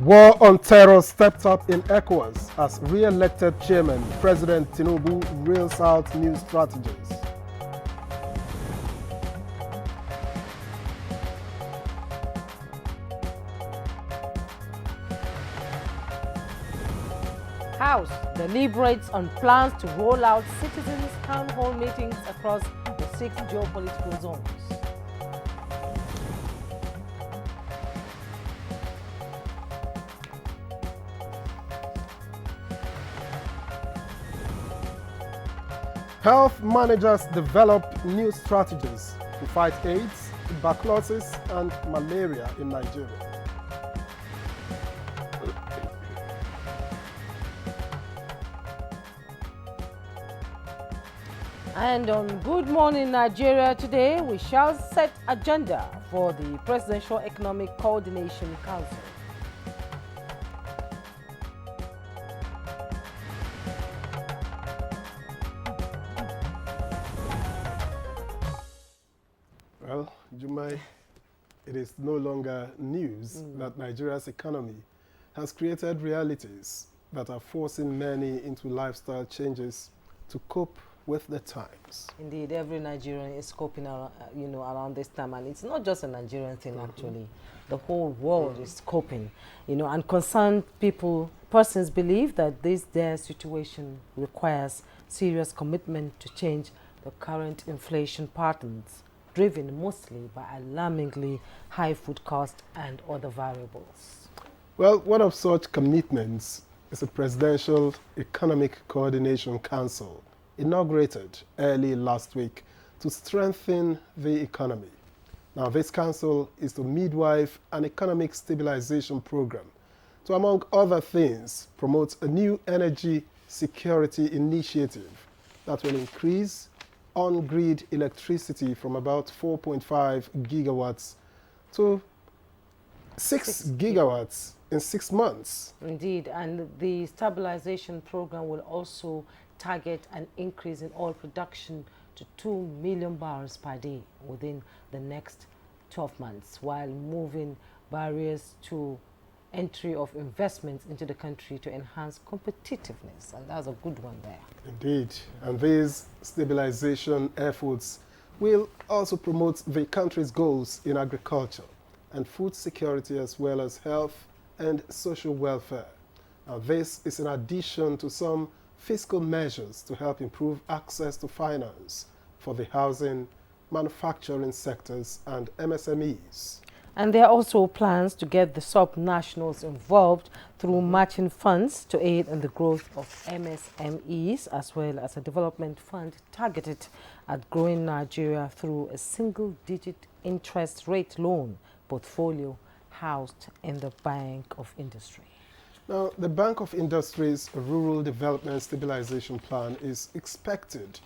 War on terror stepped up in ECOWAS as re-elected chairman President Tinubu reels out new strategies. House deliberates on plans to roll out citizens' town hall meetings across the 6 geopolitical zones. Health managers develop new strategies to fight AIDS, tuberculosis, and malaria in Nigeria. And on Good Morning Nigeria today, we shall set agenda for the Presidential Economic Coordination Council. Well, Jumai, it is no longer news that Nigeria's economy has created realities that are forcing many into lifestyle changes to cope with the times. Indeed, every Nigerian is coping around, around this time, and it's not just a Nigerian thing. Actually, the whole world is coping, and concerned persons believe that their situation requires serious commitment to change the current inflation patterns, driven mostly by alarmingly high food costs and other variables. Well, one of such commitments is a Presidential Economic Coordination Council inaugurated early last week to strengthen the economy. Now, this council is to midwife an economic stabilization program to, among other things, promote a new energy security initiative that will increase on-grid electricity from about 4.5 gigawatts to 6 gigawatts in 6 months. Indeed, and the stabilization program will also target an increase in oil production to 2 million barrels per day within the next 12 months, while moving barriers to entry of investments into the country to enhance competitiveness. And that's a good one there. Indeed. And these stabilization efforts will also promote the country's goals in agriculture and food security, as well as health and social welfare. Now, this is in addition to some fiscal measures to help improve access to finance for the housing, manufacturing sectors, and MSMEs. And there are also plans to get the sub-nationals involved through matching funds to aid in the growth of MSMEs, as well as a development fund targeted at growing Nigeria through a single-digit interest rate loan portfolio housed in the Bank of Industry. Now, the Bank of Industry's Rural Development Stabilization Plan is expected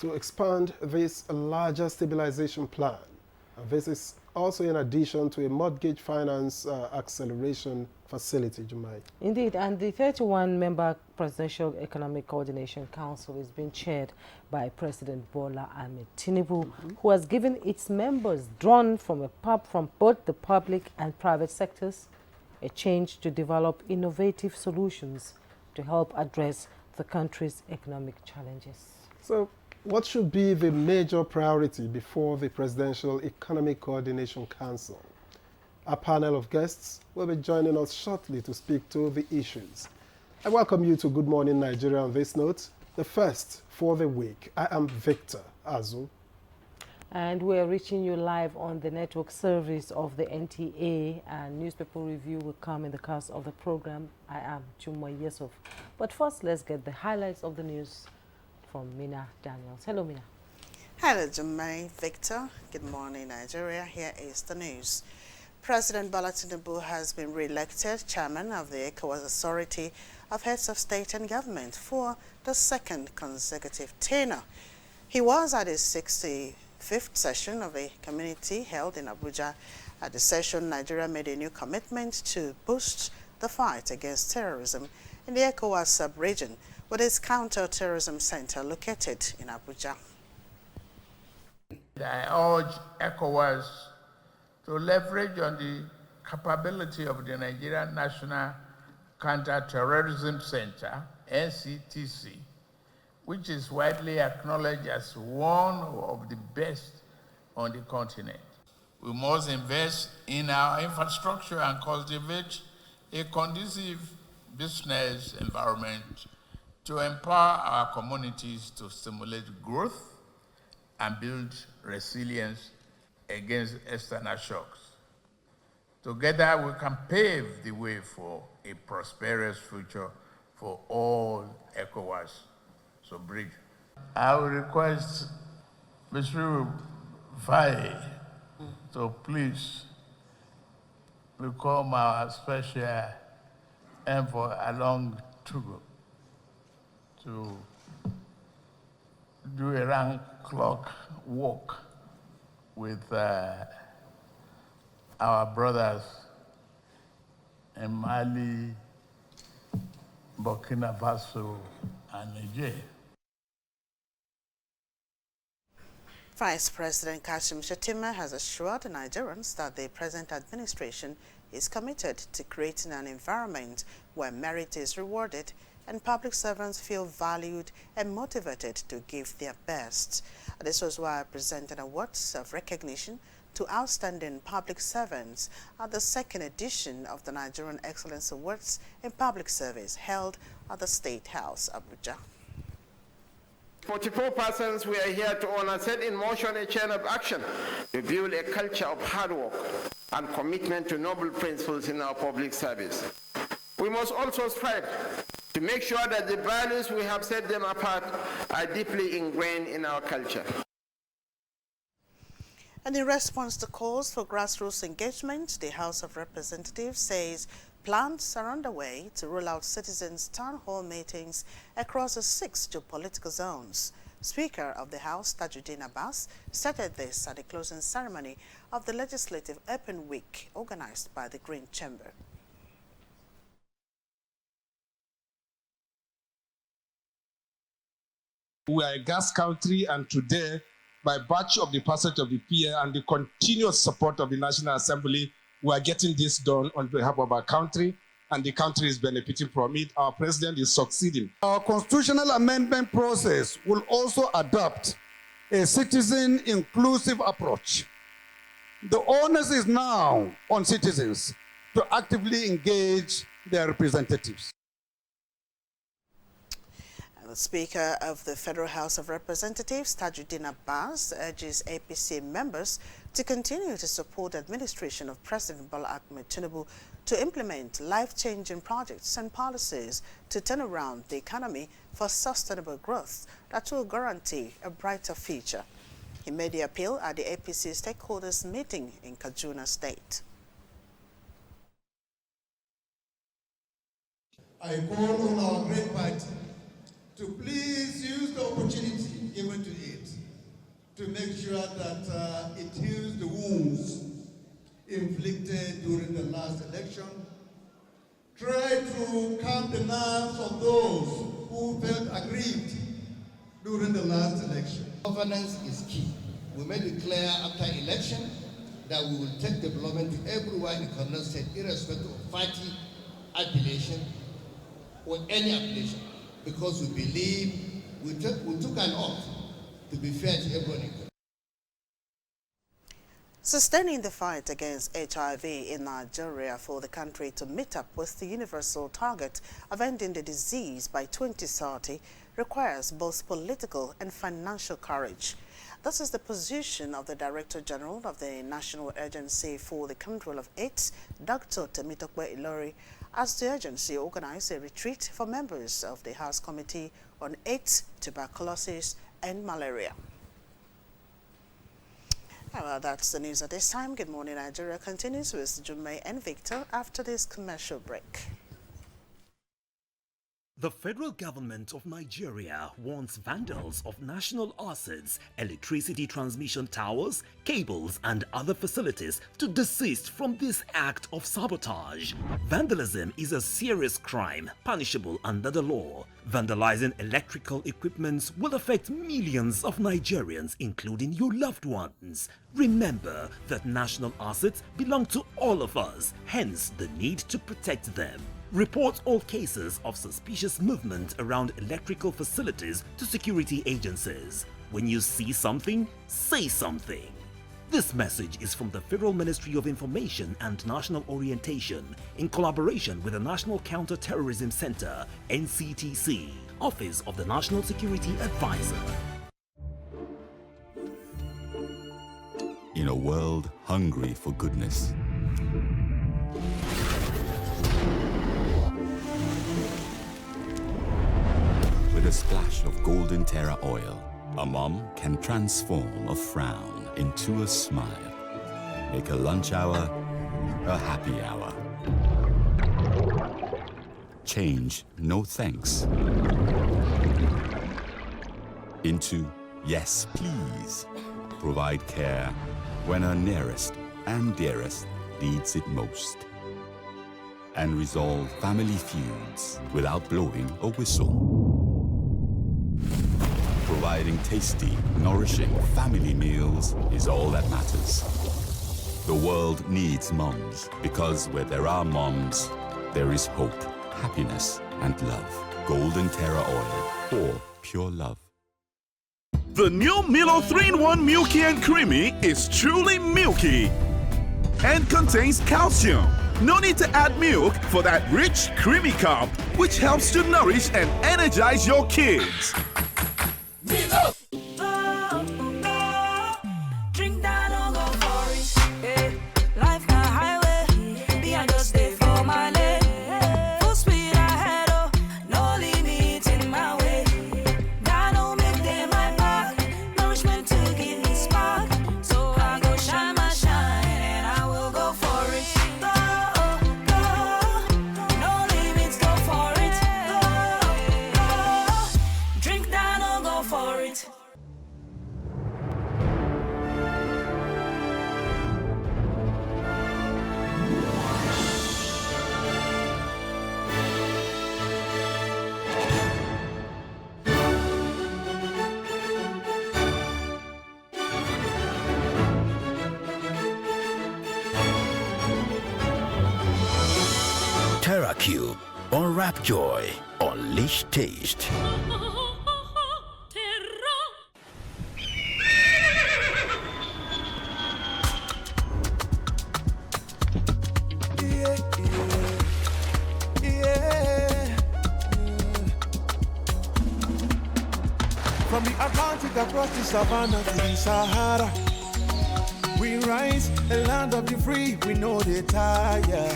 to expand this larger stabilization plan. And this is also in addition to a mortgage finance acceleration facility, Jumai. Indeed, and the 31-member Presidential Economic Coordination Council is being chaired by President Bola Ahmed Tinubu, who has given its members, drawn from both the public and private sectors, a change to develop innovative solutions to help address the country's economic challenges. So, what should be the major priority before the Presidential Economic Coordination Council? Our panel of guests will be joining us shortly to speak to the issues. I welcome you to Good Morning Nigeria on this note, the first for the week. I am Victor Azu. And we're reaching you live on the network service of the NTA, and newspaper review will come in the course of the program. I am Chuma Yesuf. But first, let's get the highlights of the news from Mina Daniels. Hello, Mina. Hello, Jumai, Victor. Good morning, Nigeria. Here is the news. President Bola Tinubu has been re-elected chairman of the ECOWAS Authority of Heads of State and Government for the second consecutive tenure. He was at his 65th session of a committee held in Abuja. At the session, Nigeria made a new commitment to boost the fight against terrorism in the ECOWAS sub-region, with its counter-terrorism center located in Abuja. I urge ECOWAS to leverage on the capability of the Nigerian National Counter-Terrorism Center, NCTC, which is widely acknowledged as one of the best on the continent. We must invest in our infrastructure and cultivate a conducive business environment to empower our communities to stimulate growth and build resilience against external shocks. Together, we can pave the way for a prosperous future for all ECOWAS. So, bridge. I will request Mr. Vai to please become our special envoy along Togo to do a round clock walk with our brothers in Mali, Burkina Faso, and Niger. Vice President Kashim Shettima has assured the Nigerians that the present administration is committed to creating an environment where merit is rewarded and public servants feel valued and motivated to give their best. This was why I presented awards of recognition to outstanding public servants at the second edition of the Nigerian Excellence Awards in Public Service held at the State House, Abuja. 44 persons we are here to honor set in motion a chain of action to build a culture of hard work and commitment to noble principles in our public service. We must also strive to make sure that the values we have set them apart are deeply ingrained in our culture. And in response to calls for grassroots engagement, the House of Representatives says plans are underway to roll out citizens' town hall meetings across the 6 geopolitical zones. Speaker of the House, Tajuddin Abbas, stated this at the closing ceremony of the Legislative Open Week organized by the Green Chamber. We are a gas country, and today, by virtue of the passage of the PA and the continuous support of the National Assembly, we are getting this done on behalf of our country, and the country is benefiting from it. Our president is succeeding. Our constitutional amendment process will also adopt a citizen-inclusive approach. The onus is now on citizens to actively engage their representatives. The Speaker of the Federal House of Representatives, Tajuddin Abbas, urges APC members to continue to support the administration of President Bola Ahmed Tinubu to implement life-changing projects and policies to turn around the economy for sustainable growth that will guarantee a brighter future. He made the appeal at the APC stakeholders meeting in Kaduna State. I call on our great party to please use the opportunity given to it to make sure that it heals the wounds inflicted during the last election. Try to calm the nerves of those who felt aggrieved during the last election. Governance is key. We made it clear after election that we will take development to everyone in Kaduna State, irrespective of party affiliation or any affiliation, because we believe we took an oath to be fair to everyone in Kaduna. Sustaining the fight against HIV in Nigeria for the country to meet up with the universal target of ending the disease by 2030 requires both political and financial courage. This is the position of the Director General of the National Agency for the Control of AIDS, Dr. Temitokwe Ilori, as the agency organized a retreat for members of the House Committee on AIDS, Tuberculosis and Malaria. Well, that's the news at this time. Good morning, Nigeria continues with Jummai and Victor after this commercial break. The federal government of Nigeria warns vandals of national assets, electricity transmission towers, cables and other facilities to desist from this act of sabotage. Vandalism is a serious crime punishable under the law. Vandalizing electrical equipment will affect millions of Nigerians, including your loved ones. Remember that national assets belong to all of us, hence the need to protect them. Report all cases of suspicious movement around electrical facilities to security agencies. When you see something, say something. This message is from the Federal Ministry of Information and National Orientation in collaboration with the National Counter-Terrorism Center, NCTC, Office of the National Security Advisor. In a world hungry for goodness, with a splash of golden terra oil, a mom can transform a frown into a smile. Make a lunch hour a happy hour. Change no thanks into yes please. Provide care when our nearest and dearest needs it most. And resolve family feuds without blowing a whistle. Providing tasty, nourishing family meals is all that matters. The world needs moms, because where there are moms, there is hope, happiness, and love. Golden Terra Oil, or pure love. The new Milo 3-in-1 Milky and Creamy is truly milky and contains calcium. No need to add milk for that rich, creamy cup, which helps to nourish and energize your kids. Milo! Drink that, don't go for it. Hey, life na highway, be I just stay for my lane. Full speed ahead, oh, no limit in my way. That don't make them my back, nourishment to give me spark. So I go shine my shine and I will go for it. Go, no limits, go for it. Go, drink that, don't go for it. TerraCube, unwrap joy, unleash taste. From the Atlantic across the savannah to the Sahara, we rise, a land of the free, we know they tire.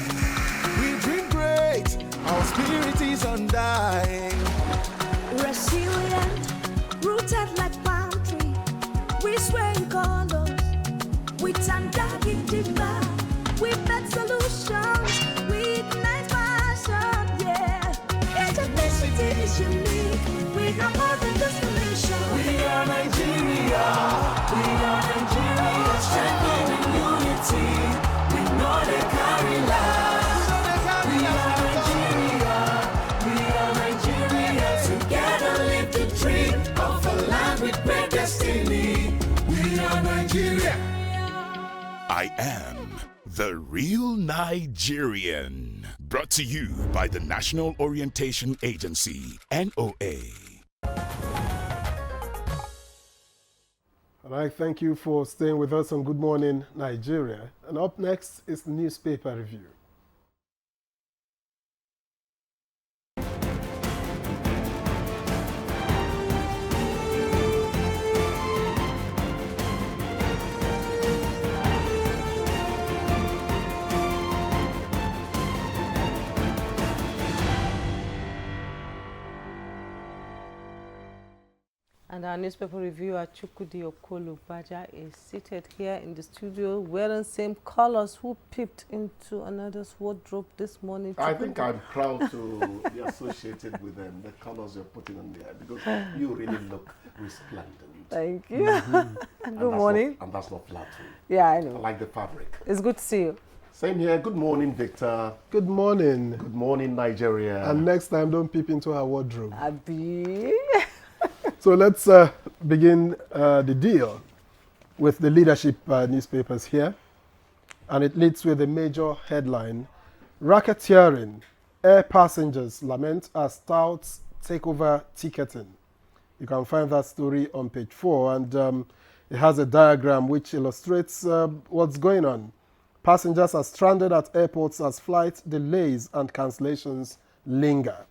We dream great, our spirit is undying. Resilient, rooted like palm tree, we sway in colors, with undying demand. We make solutions, we ignite passion, yeah. Ethnicity is unique, we have more than just a nation. We are Nigeria, strengthening unity. We know they carry lives. We are Nigeria, together live the dream of a land with great destiny. We are Nigeria. I am the real Nigerian. Brought to you by the National Orientation Agency, NOA. All right, thank you for staying with us on Good Morning Nigeria. And up next is newspaper review. And our newspaper reviewer, Chukudi Okolo Baja, is seated here in the studio wearing same colors. Who peeped into another's wardrobe this morning? I think I'm proud to be associated with them, the colors you're putting on there, because you really look resplendent. Thank you. Good morning. And that's not flattering. Yeah, I know. I like the fabric. It's good to see you. Same here. Good morning, Victor. Good morning. Good morning, Nigeria. And next time, don't peep into her wardrobe. Abi. So let's begin the deal with the leadership newspapers here. And it leads with a major headline: racketeering, air passengers lament as touts take over ticketing. You can find that story on page 4, and it has a diagram which illustrates what's going on. Passengers are stranded at airports as flight delays and cancellations linger.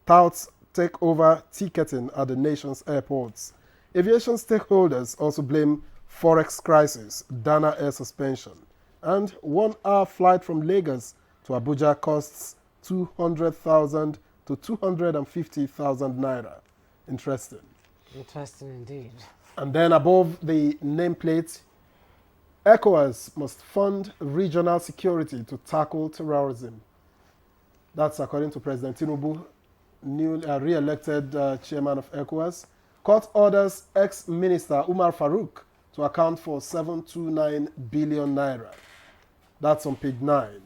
Touts take over ticketing at the nation's airports. Aviation stakeholders also blame forex crisis, Dana air suspension, and 1-hour flight from Lagos to Abuja costs 200,000 to 250,000 naira. Interesting. Interesting indeed. And then above the nameplate, ECOWAS must fund regional security to tackle terrorism. That's according to President Tinubu, newly re-elected chairman of ECOWAS. Court orders ex-minister Umar Farouk to account for 729 billion naira. That's on page 9.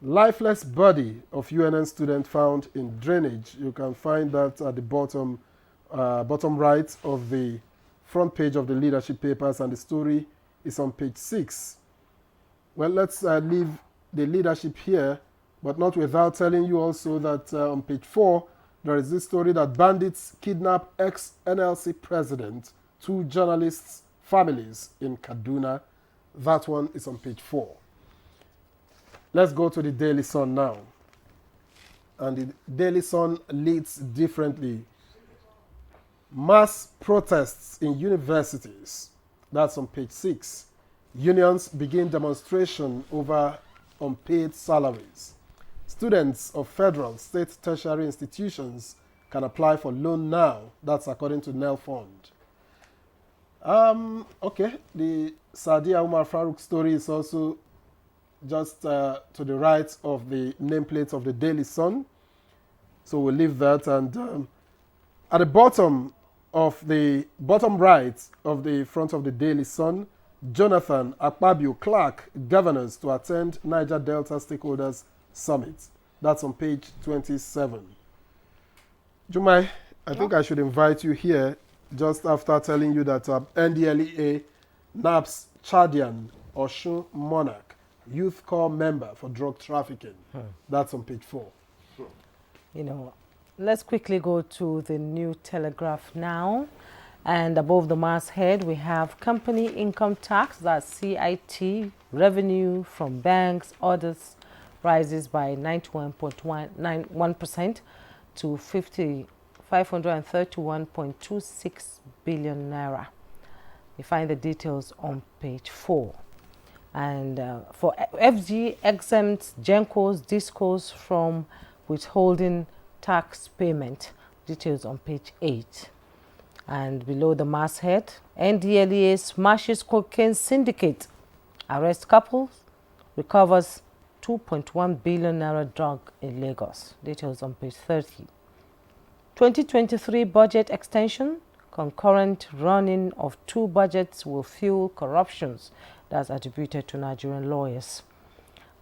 Lifeless body of UNN student found in drainage. You can find that at the bottom right of the front page of the leadership papers, and the story is on page 6. Well, let's leave the leadership here, but not without telling you also that on page 4, there is this story that bandits kidnap ex-NLC president, 2 journalists' families in Kaduna. That one is on page 4. Let's go to the Daily Sun now. And the Daily Sun leads differently. Mass protests in universities. That's on page 6. Unions begin demonstration over unpaid salaries. Students of federal, state, tertiary institutions can apply for loan now. That's according to NEL Fund. Okay, the Sadia Umar Farouk story is also just to the right of the nameplate of the Daily Sun. So we'll leave that. And at the bottom right of the front of the Daily Sun, Jonathan Akpabio Clark, governors to attend Niger Delta Stakeholders Summit. That's on page 27. Jumai, I think I should invite you here just after telling you that NDLEA naps Chadian Oshun Monarch, Youth Corps member for drug trafficking. That's on page 4. You know, let's quickly go to the New Telegraph now. And above the masthead, we have company income tax, that's CIT, revenue from banks, others rises by 91.1% to 531.26 billion naira. You find the details on page 4. And for FG exempts Gencos, Discos from withholding tax payment, details on page 8. And below the masthead, NDLEA smashes cocaine syndicate, arrests couples, recovers 2.1 billion naira drug in Lagos. Details on page 30. 2023 budget extension, concurrent running of 2 budgets will fuel corruptions. That's attributed to Nigerian lawyers.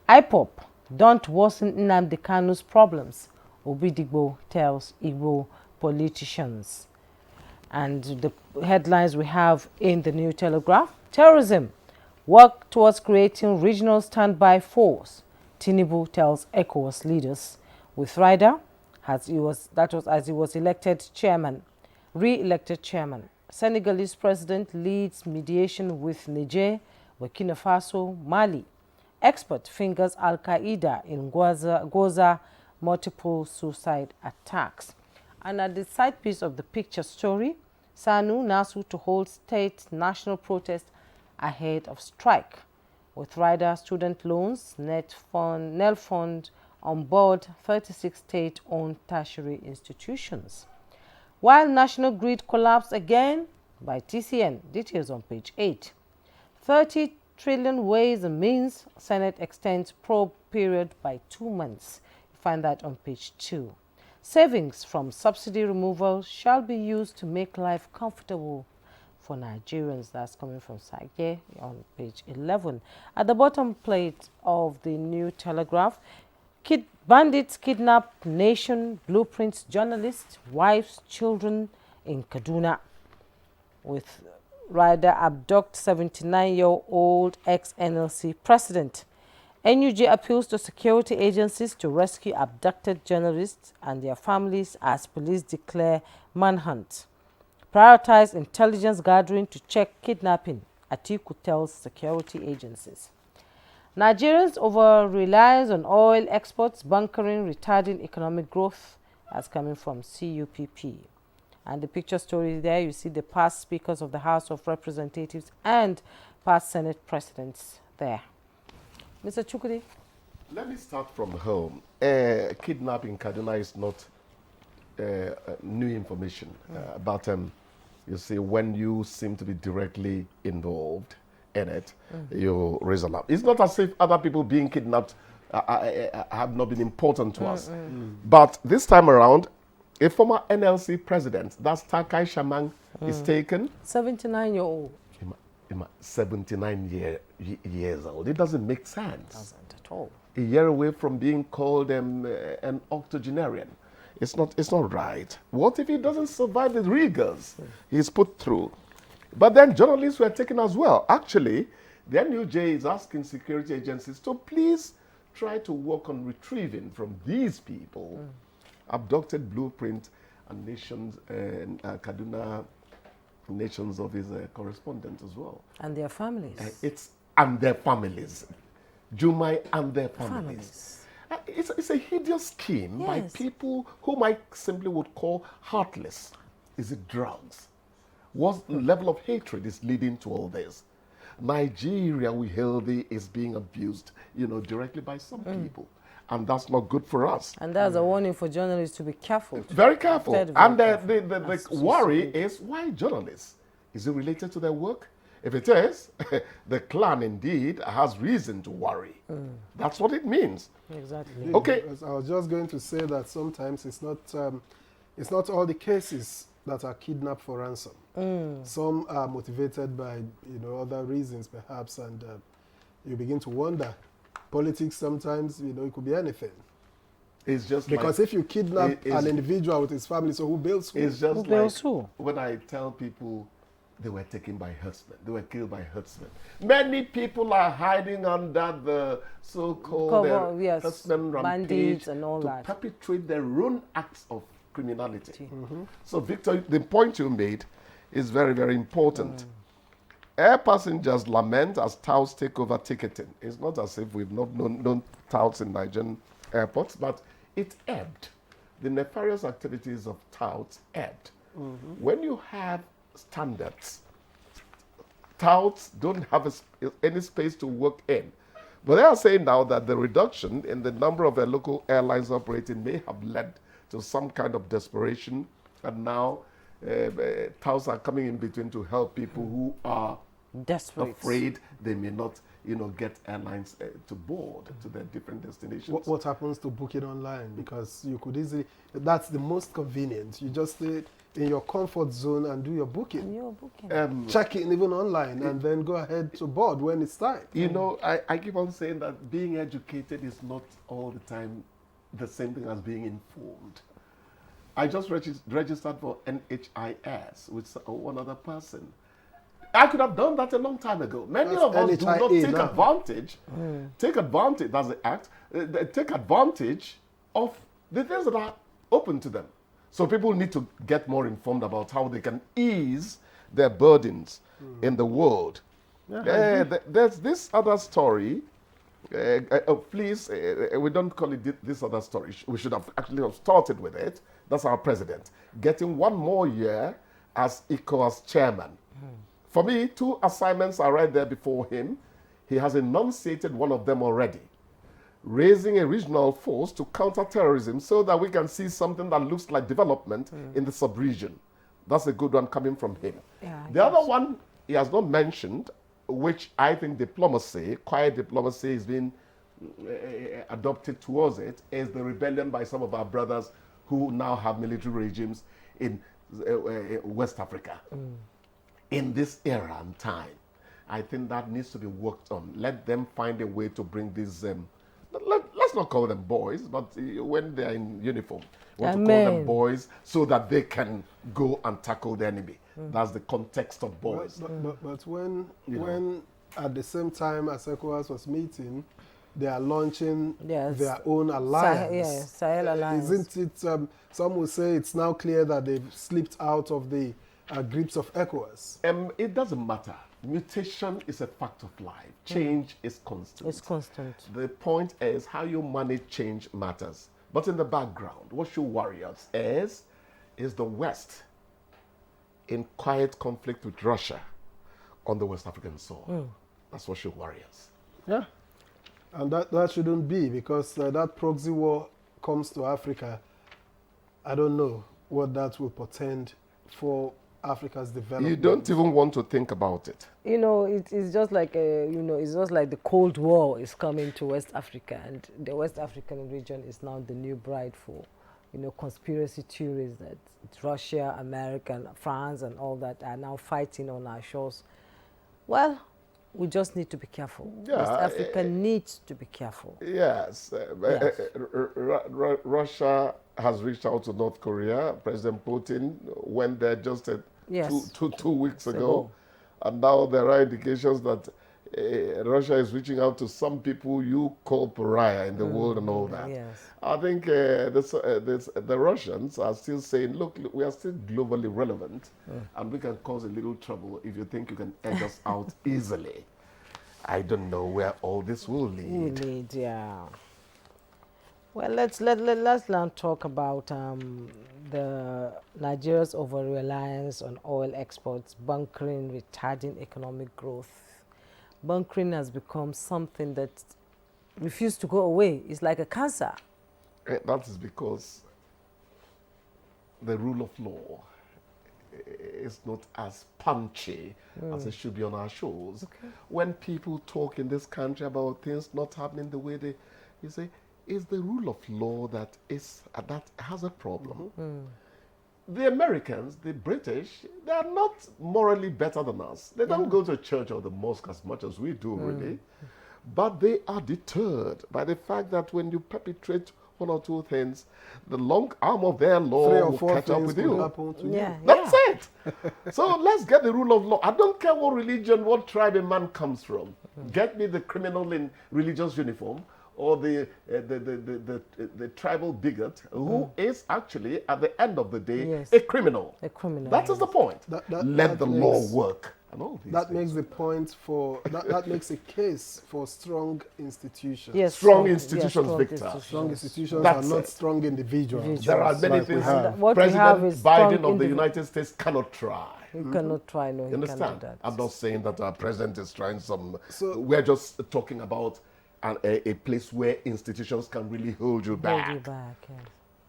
IPOP, don't worsen Nnamdi Kanu's problems, Obidigbo tells Igbo politicians. And the headlines we have in the New Telegraph: terrorism, work towards creating regional standby force, Tinubu tells ECOWAS leaders. With Ryder, as he was elected chairman, re-elected chairman. Senegalese president leads mediation with Niger, Burkina Faso, Mali. Expert fingers Al-Qaeda in Goza, multiple suicide attacks. And at the side piece of the picture story, Sanu Nasu to hold state national protest ahead of strike. With Ryder, student loans, NEL Fund on board 36 state-owned tertiary institutions. While National Grid collapsed again by TCN, details on page 8. 30 trillion Ways and Means, Senate extends probe period by 2 months. You find that on page 2. Savings from subsidy removal shall be used to make life comfortable for Nigerians. That's coming from Sage on page 11. At the bottom plate of the New Telegraph, bandits kidnap nation blueprints journalists, wives, children in Kaduna. With rider abduct 79-year-old ex-NLC president. NUJ appeals to security agencies to rescue abducted journalists and their families as police declare manhunt. Prioritize intelligence gathering to check kidnapping, Atiku tells security agencies. Nigerians over-reliance on oil exports, bunkering, retarding economic growth, as coming from CUPP. And the picture story there, you see the past speakers of the House of Representatives and past Senate presidents there. Mr. Chukudi? Let me start from home. Kidnapping Kaduna is not new information. But you see, when you seem to be directly involved in it, you raise alarm. It's not as if other people being kidnapped have not been important to us. But this time around, a former NLC president, that's Takai Shamang, is taken. 79-year-old. 79 years old. It doesn't make sense. Doesn't at all. A year away from being called an octogenarian. It's not right. What if he doesn't survive the rigors he's put through? But then journalists were taken as well. Actually, the NUJ is asking security agencies to please try to work on retrieving from these people abducted blueprint and nations and Kaduna nations of his correspondent as well. And their families. And their families. Jumai and their families. It's a hideous scheme by people whom I simply would call heartless. Is it drugs? What level of hatred is leading to all this? Nigeria, we healthy, is being abused, directly by some people. And that's not good for us. And that's a warning for journalists to be careful. Very careful. And the worry is, why journalists? Is it related to their work? If it is, the clan indeed has reason to worry. That's what it means. Exactly. Okay. I was just going to say that sometimes it's not all the cases that are kidnapped for ransom. Some are motivated by other reasons perhaps, and you begin to wonder. Politics sometimes, it could be anything. It's just because if you kidnap an individual with his family, so who bails who? It's just who? When I tell people they were taken by herdsmen, they were killed by herdsmen. Many people are hiding under the so-called herdsmen rampage and all to perpetrate their own acts of criminality. So, Victor, the point you made is very, very important. Air passengers lament as touts take over ticketing. It's not as if we've not known touts in Nigerian airports, but it ebbed. The nefarious activities of touts ebbed. When you have standards, touts don't have any space to work in. But they are saying now that the reduction in the number of local airlines operating may have led to some kind of desperation, and now touts are coming in between to help people who are desperate, afraid they may not, get airlines to board to their different destinations. What happens to booking online? Because you could easily, that's the most convenient. You just stay in your comfort zone and do your booking. Check in even online and then go ahead to board when it's time. I keep on saying that being educated is not all the time the same thing as being informed. I just registered for NHIS with one other person. I could have done that a long time ago. Many of us do not take advantage. Take advantage, that's the act. Take advantage of the things that are open to them. So people need to get more informed about how they can ease their burdens in the world. There's this other story. Please, we don't call it this other story. We should have actually started with it. That's our president getting one more year as ECOWAS chairman. For me, 2 assignments are right there before him. He has enunciated one of them already. raising a regional force to counter terrorism so that we can see something that looks like development in the sub-region. That's a good one coming from him. Yeah, the other one he has not mentioned, which I think diplomacy, quiet diplomacy, is being adopted towards it, is the rebellion by some of our brothers who now have military regimes in West Africa. In this era and time, I think that needs to be worked on. Let them find a way to bring these, let's not call them boys, but when they're in uniform, we want to call them boys so that they can go and tackle the enemy. That's the context of boys. But when at the same time as ECOWAS was meeting, they are launching their own alliance. Sahel Alliance. Isn't it, some will say it's now clear that they've slipped out of the grips of ECOWAS. It doesn't matter. Mutation is a fact of life. Change is constant. It's constant. The point is how you manage change matters. But in the background, what should worry us is the West in quiet conflict with Russia on the West African soil. That's what should worry us. Yeah. And that shouldn't be, because that proxy war comes to Africa. I don't know what that will portend for Africa's development. You don't even want to think about it. You know, it's just like it's just like the Cold War is coming to West Africa, and the West African region is now the new bride for, conspiracy theories that Russia, America, and France, and all that are now fighting on our shores. Well, we just need to be careful. Yeah, West Africa needs to be careful. Yes. Russia has reached out to North Korea. President Putin went there just two weeks ago. And now there are indications that Russia is reaching out to some people you call pariah in the world and all that. Yes. I think the Russians are still saying, look, we are still globally relevant, and we can cause a little trouble if you think you can edge us out easily. I don't know where all this will lead. Well, let's now talk about the Nigeria's over-reliance on oil exports, bunkering, retarding economic growth. Bunkering has become something that refuses to go away. It's like a cancer. That is because the rule of law is not as punchy as it should be on our shores. When people talk in this country about things not happening the way you say, it's the rule of law that has a problem. The Americans, the British, they are not morally better than us. They don't go to church or the mosque as much as we do, really. But they are deterred by the fact that when you perpetrate one or two things, the long arm of their law will catch up with you. That's it. So let's get the rule of law. I don't care what religion, what tribe a man comes from. Get me the criminal in religious uniform, or the tribal bigot who is actually, at the end of the day, a criminal. That is the point. Let the law work. And all these things. Makes the point for, that makes a case for strong institutions. Yes, strong institutions, Victor. Strong institutions are not strong individuals. There are many things President Biden of the United States cannot try. He cannot try, no, you understand? I'm not saying that our president is trying we're just talking about a place where institutions can really hold you back.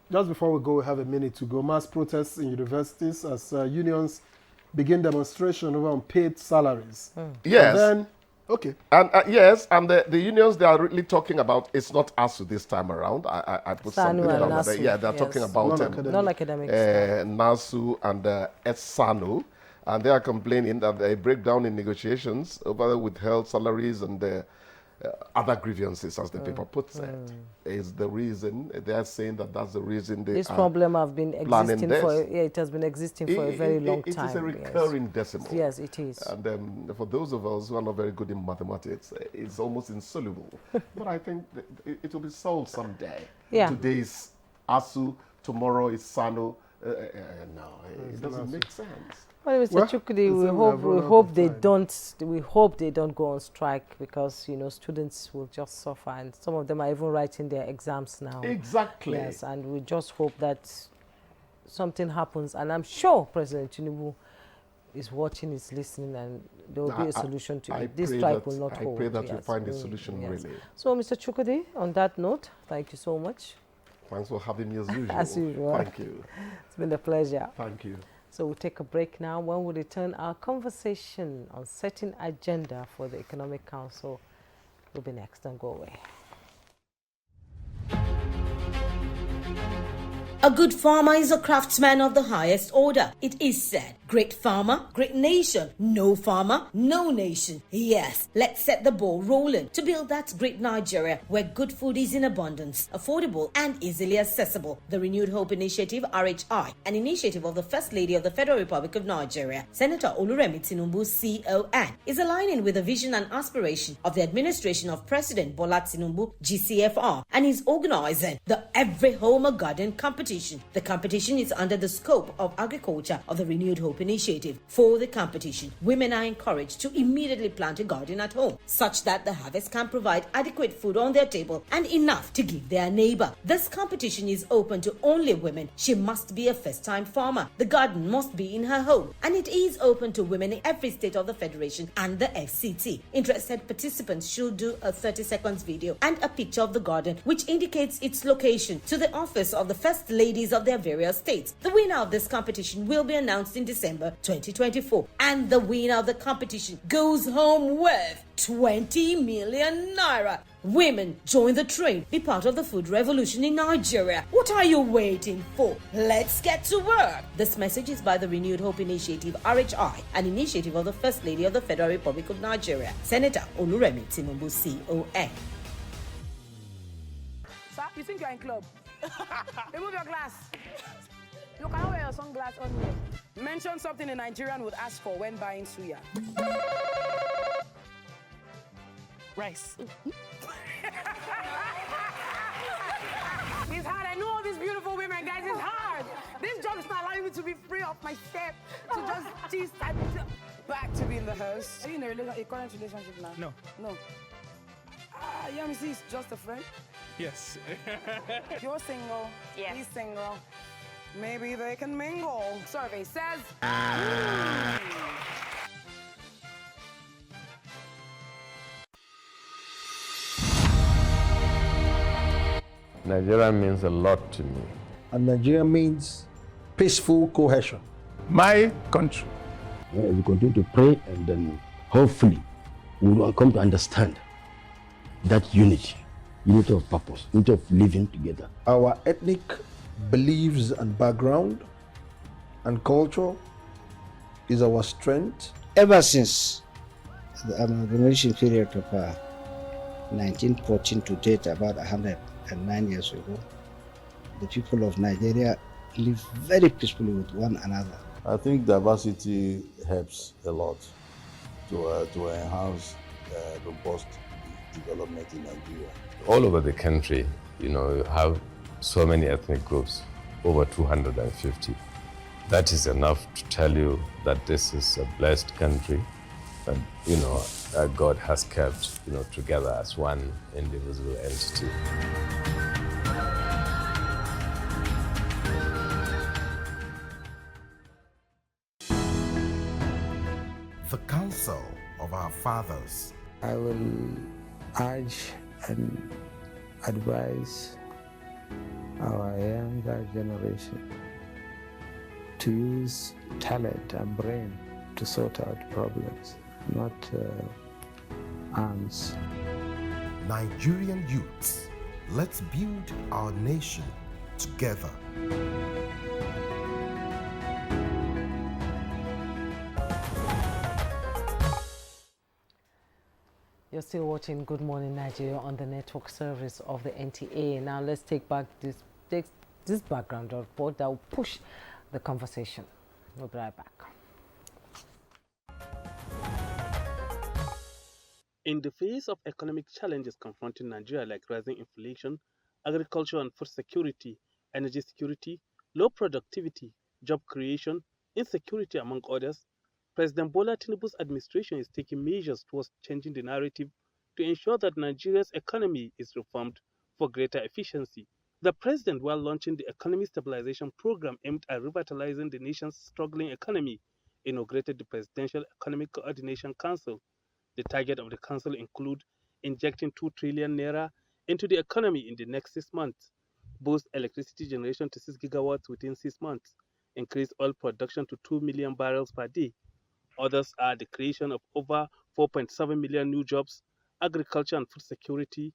Just before we go, we have a minute to go. Mass protests in universities as unions begin demonstration over unpaid salaries. Yes. And then, and the unions they are really talking about, it's not ASU this time around. I put something down there. Yeah, they're talking about non-academic NASU and SANU, and they are complaining that a breakdown in negotiations over withheld salaries and other grievances, as the paper puts it, is the reason. They are saying that's the reason they this problem have been existing it has been existing for a very long time. It is a recurring decimal. Yes, it is. And for those of us who are not very good in mathematics, it's almost insoluble. But I think it will be solved someday. Today is ASU, tomorrow is SANU. No, it doesn't make sense. Well, Mr. Chukudi, we hope they don't go on strike, because students will just suffer, and some of them are even writing their exams now. Exactly. Yes, and we just hope that something happens, and I'm sure President Tinubu is watching, is listening, and there will be a solution to it. This pray strike that- will not I hold. pray that you Yes. find a solution yes. really. So, Mr. Chukwudi, on that note, thank you so much. Thanks for having me as usual. As usual. Thank you. It's been a pleasure. Thank you. So we'll take a break now. When we return, our conversation on setting agenda for the Economic Council will be next. Don't go away. A good farmer is a craftsman of the highest order. It is said, great farmer, great nation. No farmer, no nation. Yes, let's set the ball rolling to build that great Nigeria where good food is in abundance, affordable and easily accessible. The Renewed Hope Initiative, RHI, an initiative of the First Lady of the Federal Republic of Nigeria, Senator Oluremi Tinubu, CON, is aligning with the vision and aspiration of the administration of President Bola Tinubu, GCFR, and is organizing the Every Home a Garden competition. The competition is under the scope of agriculture of the Renewed Hope Initiative. For the competition, women are encouraged to immediately plant a garden at home, such that the harvest can provide adequate food on their table and enough to give their neighbor. This competition is open to only women. She must be a first-time farmer. The garden must be in her home, and it is open to women in every state of the Federation and the FCT. Interested participants should do a 30 seconds video and a picture of the garden, which indicates its location, to the office of the First Ladies of their various states. The winner of this competition will be announced in December 2024, and the winner of the competition goes home with 20 million naira. Women, join the train. Be part of the food revolution in Nigeria. What are you waiting for? Let's get to work. This message is by the Renewed Hope Initiative, RHI, an initiative of the First Lady of the Federal Republic of Nigeria, Senator Oluremi Tinubu, CON. Sir, you think you're in club? Remove your glass. You cannot wear your sunglasses on here. Mention something a Nigerian would ask for when buying suya. Rice. It's hard. I know all these beautiful women, guys. It's hard. This job is not allowing me to be free of my step, to just tease and back to being the host. Are you in a current relationship now? No. No. Yamisi is just a friend. Yes. You're single. Yes. He's single. Maybe they can mingle. Survey says. Nigeria means a lot to me. And Nigeria means peaceful cohesion. My country. We continue to pray, and then hopefully we will come to understand that unity of purpose, unity of living together. Our ethnic beliefs and background and culture is our strength. Ever since the amalgamation period of 1914 to date, about 109 years ago, the people of Nigeria live very peacefully with one another. I think diversity helps a lot to enhance robust development in Nigeria. All over the country, you have so many ethnic groups, over 250. That is enough to tell you that this is a blessed country that, that God has kept, together as one indivisible entity. The counsel of our fathers. I will urge and advise our younger generation to use talent and brain to sort out problems, not arms. Nigerian youths, let's build our nation together. You're still watching Good Morning Nigeria on the network service of the NTA. Now let's take back this background report that will push the conversation. We'll be right back. In the face of economic challenges confronting Nigeria like rising inflation, agriculture and food security, energy security, low productivity, job creation, insecurity among others, President Bola Tinubu's administration is taking measures towards changing the narrative to ensure that Nigeria's economy is reformed for greater efficiency. The president, while launching the Economy Stabilization Program aimed at revitalizing the nation's struggling economy, inaugurated the Presidential Economic Coordination Council. The target of the council include injecting 2 trillion naira into the economy in the next 6 months, boost electricity generation to 6 gigawatts within 6 months, increase oil production to 2 million barrels per day. Others are the creation of over 4.7 million new jobs, agriculture and food security,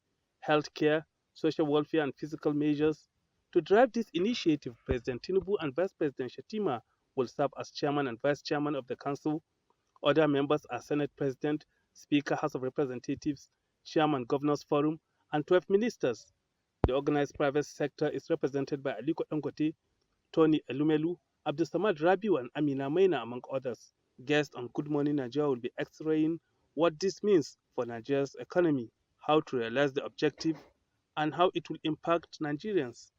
healthcare, social welfare, and physical measures. To drive this initiative, President Tinubu and Vice President Shatima will serve as chairman and vice chairman of the council. Other members are Senate President, Speaker, House of Representatives, Chairman, Governors Forum, and 12 ministers. The organized private sector is represented by Aliko Dangote, Tony Elumelu, Abdulsamad Rabiu, and Amina Maina, among others. Guests on Good Morning Nigeria will be x-raying what this means for Nigeria's economy, how to realize the objective, and how it will impact Nigerians.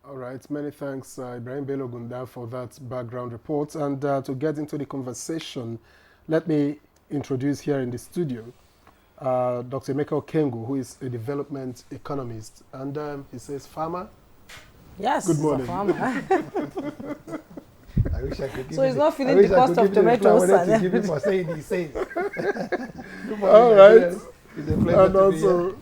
All right, many thanks, Ibrahim Bello Gunda, for that background report. And to get into the conversation, let me introduce here in the studio Dr. Emeka Okengu, who is a development economist. And he says, farmer? Yes, good morning. He's a farmer. I wish I could give so he's not feeling the cost of tomatoes. To give him for saying he says. All right. It's a pleasure and to be here.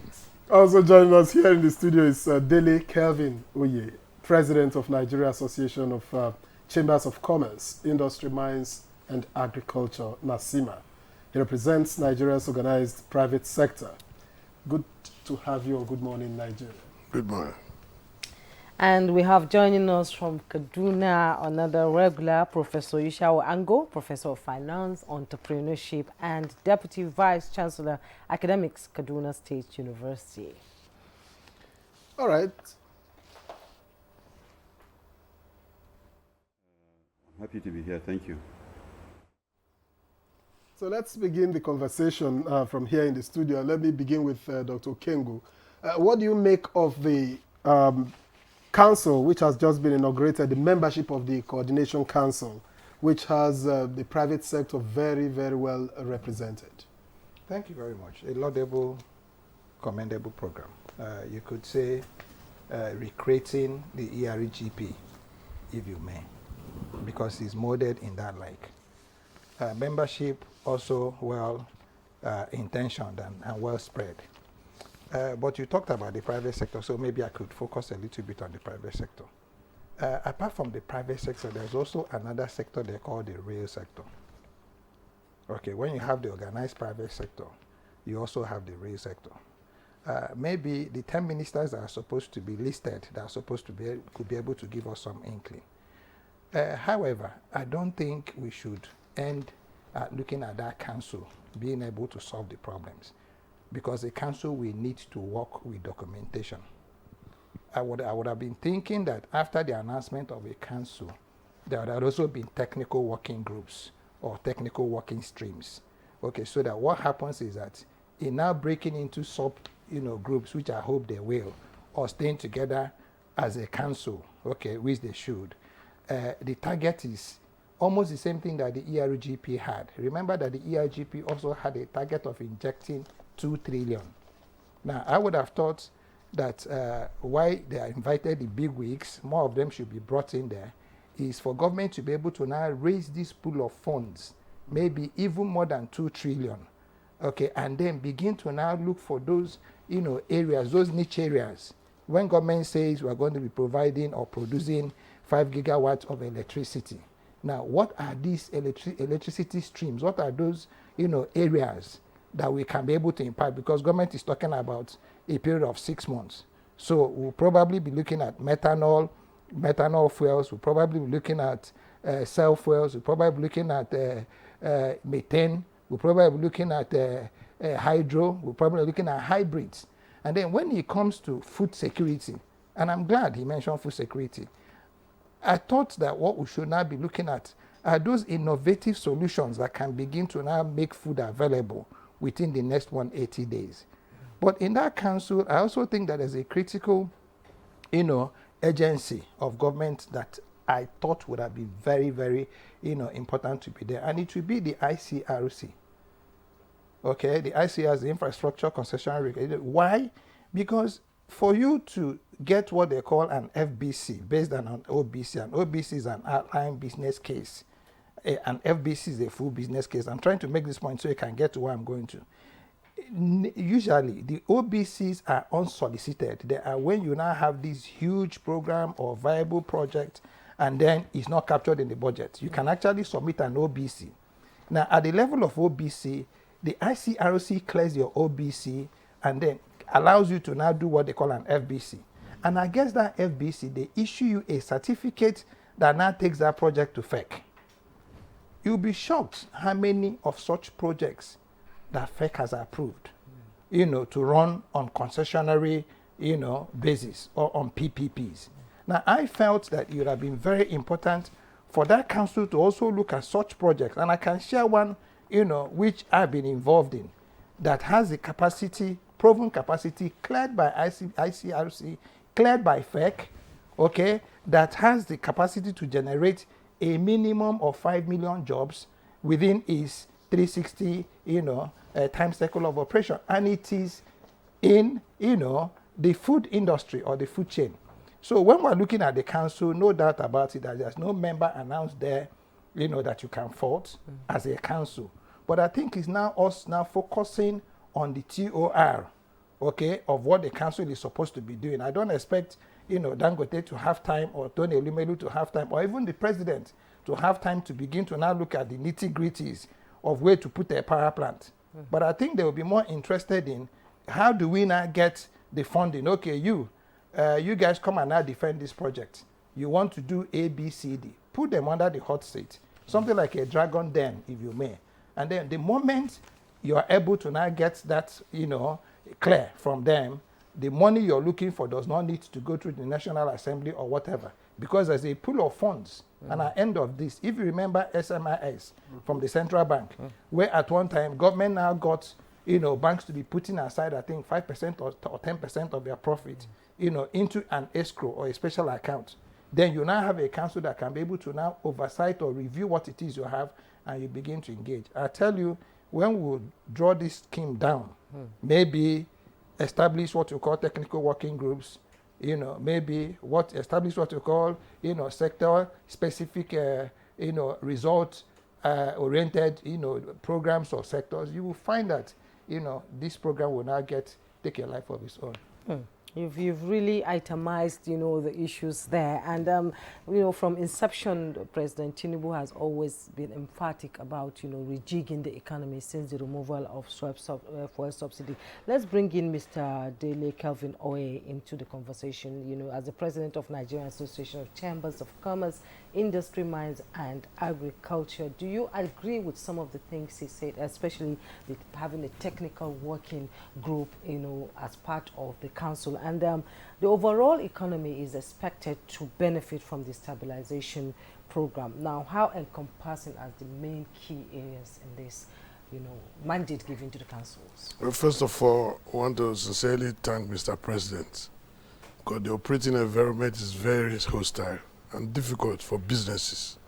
Also joining us here in the studio is Dele Kelvin Oye, President of Nigeria Association of Chambers of Commerce, Industry, Mines and Agriculture, NASIMA. He represents Nigeria's organized private sector. Good to have you on Good Morning Nigeria. Good morning. And we have joining us from Kaduna another regular, Professor Yushawo Ango, Professor of Finance, Entrepreneurship, and Deputy Vice Chancellor, Academics, Kaduna State University. All right. I'm happy to be here. Thank you. So let's begin the conversation from here in the studio. Let me begin with Dr. Okengu. What do you make of the council, which has just been inaugurated, the membership of the Coordination Council, which has the private sector very, very well represented? Thank you very much. A laudable, commendable program. You could say recreating the ERGP, if you may, because it's molded in that like. Membership also well intentioned and well spread. But you talked about the private sector, so maybe I could focus a little bit on the private sector. Apart from the private sector, there's also another sector they call the real sector. Okay, when you have the organized private sector, you also have the real sector. Maybe the 10 ministers that are supposed to be listed, that are supposed to be, could be able to give us some inkling. However, I don't think we should end looking at that council being able to solve the problems, because the council will need to work with documentation. I would have been thinking that after the announcement of a council, there would have also been technical working groups or technical working streams. Okay, so that what happens is that in now breaking into sub groups, which I hope they will, or staying together as a council, okay, which they should, the target is almost the same thing that the ERGP had. Remember that the ERGP also had a target of injecting 2 trillion. Now, I would have thought that why they are invited the big wigs, more of them should be brought in there, is for government to be able to now raise this pool of funds, maybe even more than 2 trillion, okay, and then begin to now look for those, areas, those niche areas. When government says we are going to be providing or producing 5 gigawatts of electricity, now what are these electricity streams? What are those, areas that we can be able to impact? Because government is talking about a period of 6 months. So we'll probably be looking at methanol fuels, we'll probably be looking at cell fuels, we'll probably be looking at methane, we'll probably be looking at hydro, we'll probably be looking at hybrids. And then when it comes to food security, and I'm glad he mentioned food security, I thought that what we should now be looking at are those innovative solutions that can begin to now make food available within the next 180 days. But in that council, I also think that there's a critical, agency of government that I thought would have been very, very, important to be there. And it will be the ICRC. Okay, the ICRC, the Infrastructure Concession. Why? Because for you to get what they call an FBC based on an OBC, and OBC is an outline business case, and FBC is a full business case. I'm trying to make this point so you can get to where I'm going to. Usually, the OBCs are unsolicited. They are when you now have this huge program or viable project, and then it's not captured in the budget. You can actually submit an OBC. Now, at the level of OBC, the ICRC clears your OBC and then allows you to now do what they call an FBC. And against that FBC, they issue you a certificate that now takes that project to FEC. You'll be shocked how many of such projects that FEC has approved, to run on concessionary, basis or on PPPs. Now, I felt that it would have been very important for that council to also look at such projects. And I can share one, which I've been involved in, that has the capacity, proven capacity, cleared by ICRC, cleared by FEC, okay, that has the capacity to generate a minimum of 5 million jobs within its 360, time cycle of operation. And it is in, the food industry or the food chain. So when we're looking at the council, no doubt about it that there's no member announced there, that you can fault as a council. But I think it's now us now focusing on the TOR, okay, of what the council is supposed to be doing. I don't expect, Dangote to have time, or Tony Elumelu to have time, or even the president to have time to begin to now look at the nitty-gritties of where to put a power plant. But I think they will be more interested in how do we now get the funding. Okay, you guys come and now defend this project. You want to do A, B, C, D. Put them under the hot seat. Something like a dragon den, if you may. And then the moment you are able to now get that, clear from them, the money you're looking for does not need to go through the National Assembly or whatever. Because there's a pool of funds. And at the end of this, if you remember SMIS from the central bank, where at one time government now got, banks to be putting aside, I think, 5% or 10% of their profit, into an escrow or a special account. Then you now have a council that can be able to now oversight or review what it is you have, and you begin to engage. I tell you, when we draw this scheme down, maybe establish what you call technical working groups, maybe establish what you call, sector specific, result oriented, programs or sectors, you will find that, this program will now take a life of its own. You've really itemized, the issues there. And, from inception, President Tinubu has always been emphatic about, rejigging the economy since the removal of fuel subsidy. Let's bring in Mr. Dele Kelvin Oye into the conversation, as the president of Nigerian Association of Chambers of Commerce, Industry, Mines and Agriculture. Do you agree with some of the things he said, especially with having a technical working group, as part of the council? And the overall economy is expected to benefit from the stabilization program. Now, how encompassing are the main key areas in this, mandate given to the councils? Well, first of all, I want to sincerely thank Mr. President, because the operating environment is very hostile and difficult for businesses.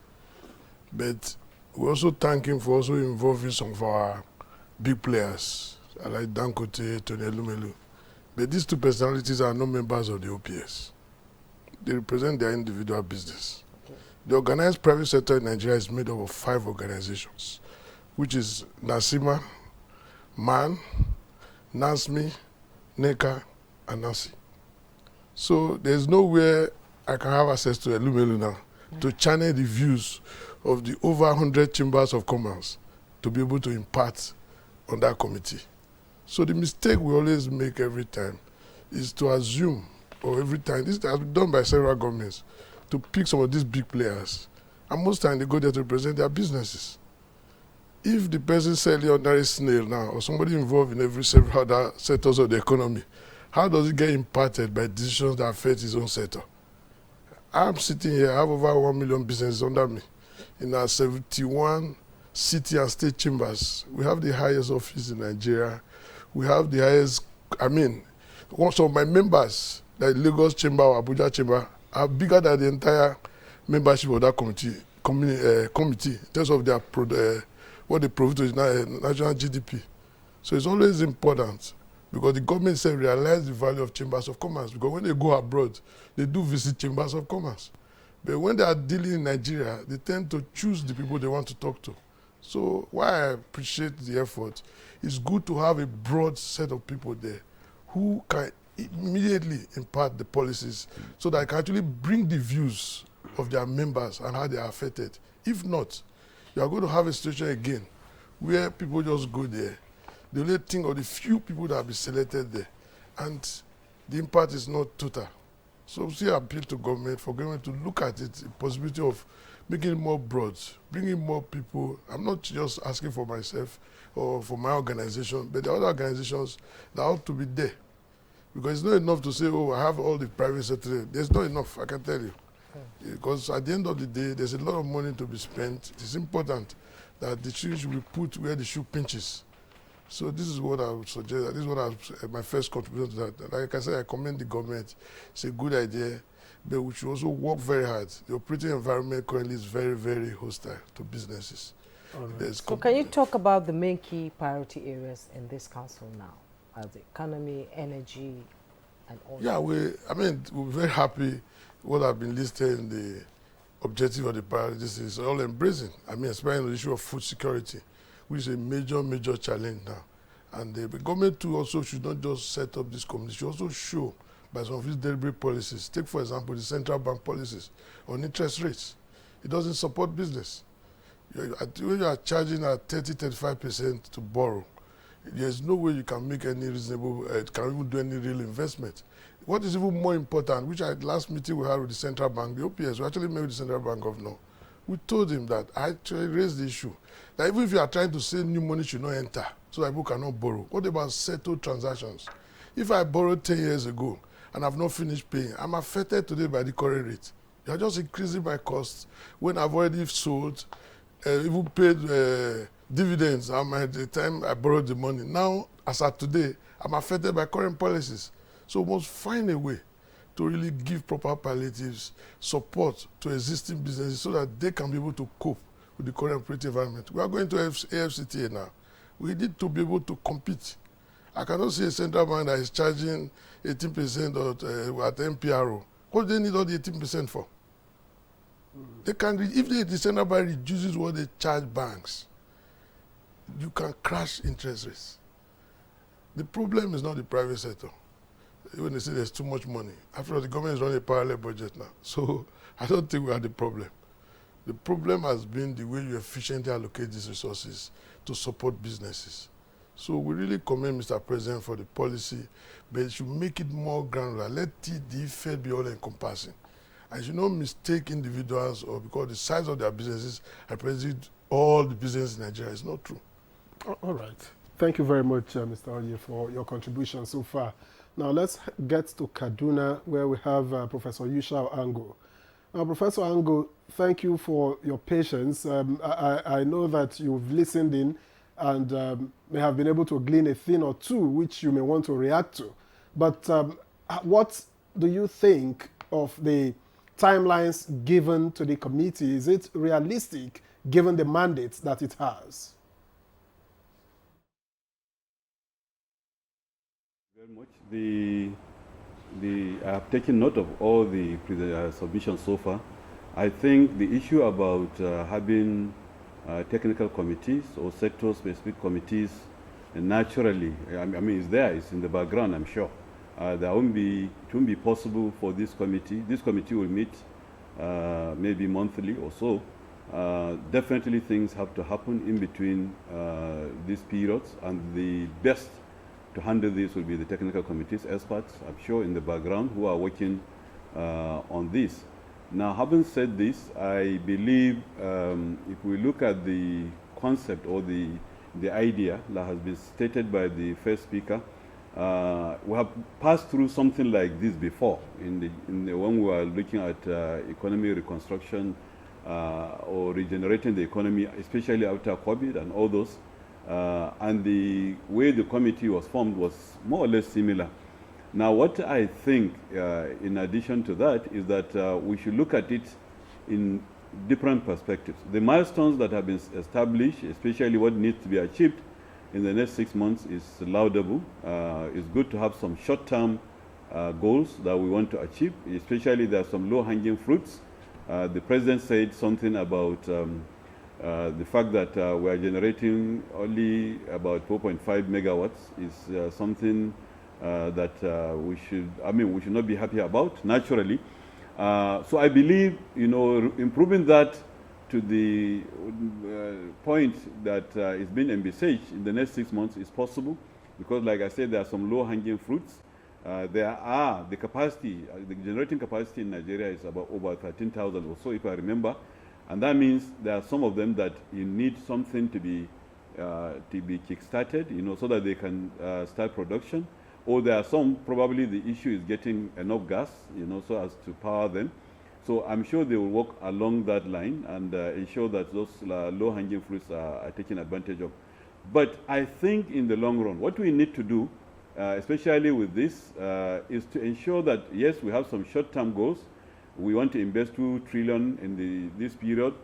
But we also thank him for also involving some of our big players, like Dangote, Tony Elumelu. But these two personalities are not members of the OPS. They represent their individual business. Okay. The organized private sector in Nigeria is made up of 5 organizations, which is NASIMA, MAN, NASMI, NECA, and NASI. So there's nowhere I can have access to Elumelu now to channel the views of the over 100 chambers of commerce to be able to impart on that committee. So the mistake we always make every time is to assume, or every time, this has been done by several governments, to pick some of these big players. And most times they go there to represent their businesses. If the person selling ordinary snail now, or somebody involved in several other sectors of the economy, how does it get impacted by decisions that affect his own sector? I'm sitting here, I have over 1 million businesses under me. In our 71 city and state chambers, we have the highest office in Nigeria. We have the highest, some of my members, like Lagos Chamber or Abuja Chamber, are bigger than the entire membership of that committee in terms of their what they provide to the national GDP. So it's always important Because the government said realize the value of chambers of commerce. Because when they go abroad, they do visit chambers of commerce. But when they are dealing in Nigeria, they tend to choose the people they want to talk to. So why I appreciate the effort, it's good to have a broad set of people there who can immediately impart the policies so that I can actually bring the views of their members and how they are affected. If not, you are going to have a situation again where people just go there. They only think of the few people that have been selected there, and the impact is not total. So we appeal to government for government to look at it, the possibility of making it more broad, bringing more people. I'm not just asking for myself or for my organization, but the other organizations that ought to be there. Because it's not enough to say, oh, I have all the private sector. There's not enough, I can tell you. Because at the end of the day, there's a lot of money to be spent. It's important that the shoe should be put where the shoe pinches. So this is what I would suggest. This is what my first contribution to that. Like I said, I commend the government. It's a good idea, but we should also work very hard. The operating environment currently is very, very hostile to businesses. Right. So can you talk about the main key priority areas in this council now, as the economy, energy, and all Yeah, that? we're very happy what have been listed in the objective of the priorities is all embracing. Especially the issue of food security, which is a major, major challenge now. And the government too also should not just set up this committee, should also show by some of its deliberate policies. Take, for example, the central bank policies on interest rates. It doesn't support business. When you are charging at 30-35% to borrow, there's no way you can make any reasonable, can even do any real investment. What is even more important, which at last meeting we had with the central bank, the OPS, we actually met with the central bank governor. We told him that I actually raised the issue that even if you are trying to say new money should not enter so that people cannot borrow, what about settled transactions? If I borrowed 10 years ago and I've not finished paying, I'm affected today by the current rate. You are just increasing my costs when I've already sold, even paid dividends at the time I borrowed the money. Now, as at today, I'm affected by current policies. So we must find a way to really give proper palliatives, support to existing businesses so that they can be able to cope with the current operating environment. We are going to AFCTA now. We need to be able to compete. I cannot see a central bank that is charging 18% at MPRO. What do they need all the 18% for? They can, if the central bank reduces what they charge banks, you can crash interest rates. The problem is not the private sector. When they say there's too much money. After all, the government is running a parallel budget now. So I don't think we have the problem. The problem has been the way you efficiently allocate these resources to support businesses. So we really commend Mr. President for the policy, but it should make it more granular. Let the effect be all-encompassing. And should not mistake individuals or because the size of their businesses represent all the businesses in Nigeria. It's not true. All right. Thank you very much, Mr. Oye, for your contribution so far. Now let's get to Kaduna, where we have Professor Yushau Ango. Now, Professor Ango, thank you for your patience. I know that you've listened in and may have been able to glean a thing or two which you may want to react to. But what do you think of the timelines given to the committee? Is it realistic given the mandate that it has? Very much. I have taken note of all the submissions so far. I think the issue about having technical committees or sector-specific committees, naturally, it's there, it's in the background, I'm sure. It won't be possible for this committee. This committee will meet maybe monthly or so. Definitely things have to happen in between these periods, and the best to handle this will be the technical committees, experts, I'm sure, in the background who are working on this. Now, having said this, I believe if we look at the concept or the idea that has been stated by the first speaker, we have passed through something like this before when we were looking at economy reconstruction or regenerating the economy, especially after COVID and all those. And the way the committee was formed was more or less similar. Now, what I think, in addition to that, is that we should look at it in different perspectives. The milestones that have been established, especially what needs to be achieved, in the next 6 months is laudable. It's good to have some short-term goals that we want to achieve, especially there are some low-hanging fruits. The president said something about the fact that we are generating only about 4.5 megawatts is something that we should not be happy about, naturally. So I believe, improving that to the point that is being envisaged in the next 6 months is possible, because like I said, there are some low-hanging fruits. The capacity, the generating capacity in Nigeria is about over 13,000 or so, if I remember. And that means there are some of them that you need something to be kick-started, so that they can start production. Or there are some, probably the issue is getting enough gas, so as to power them. So I'm sure they will work along that line and ensure that those low-hanging fruits are taken advantage of. But I think in the long run, what we need to do, especially with this, is to ensure that, yes, we have some short-term goals. We want to invest 2 trillion in this period.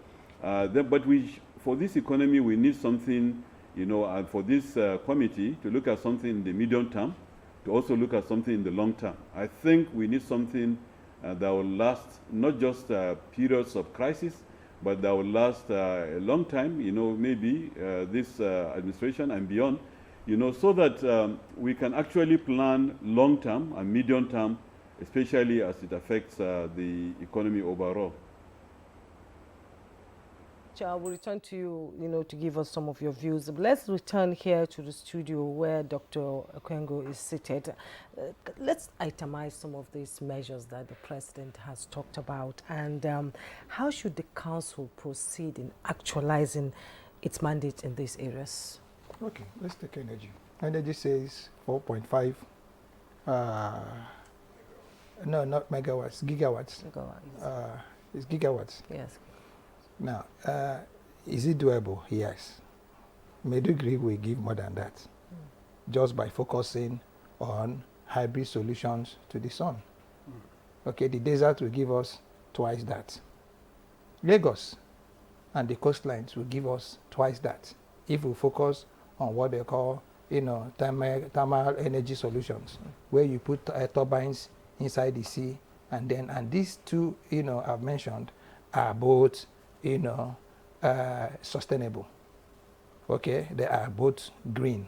But for this economy, we need something, and for this committee to look at something in the medium term, to also look at something in the long term. I think we need something that will last not just periods of crisis, but that will last a long time, maybe this administration and beyond, so that we can actually plan long term and medium term, especially as it affects the economy overall. I will return to you, to give us some of your views. But let's return here to the studio where Dr. Okwengo is seated. Let's itemize some of these measures that the president has talked about, and how should the council proceed in actualizing its mandate in these areas? Okay, let's take energy. Energy says 4.5. No, not megawatts, gigawatts. Gigawatts. It's gigawatts. Yes. Now, is it doable? Yes. Medugri will give more than that, just by focusing on hybrid solutions to the sun. Okay, the desert will give us twice that. Lagos and the coastlines will give us twice that if we focus on what they call, thermal energy solutions, where you put turbines inside the sea, and these two, I've mentioned, are both, sustainable. Okay, they are both green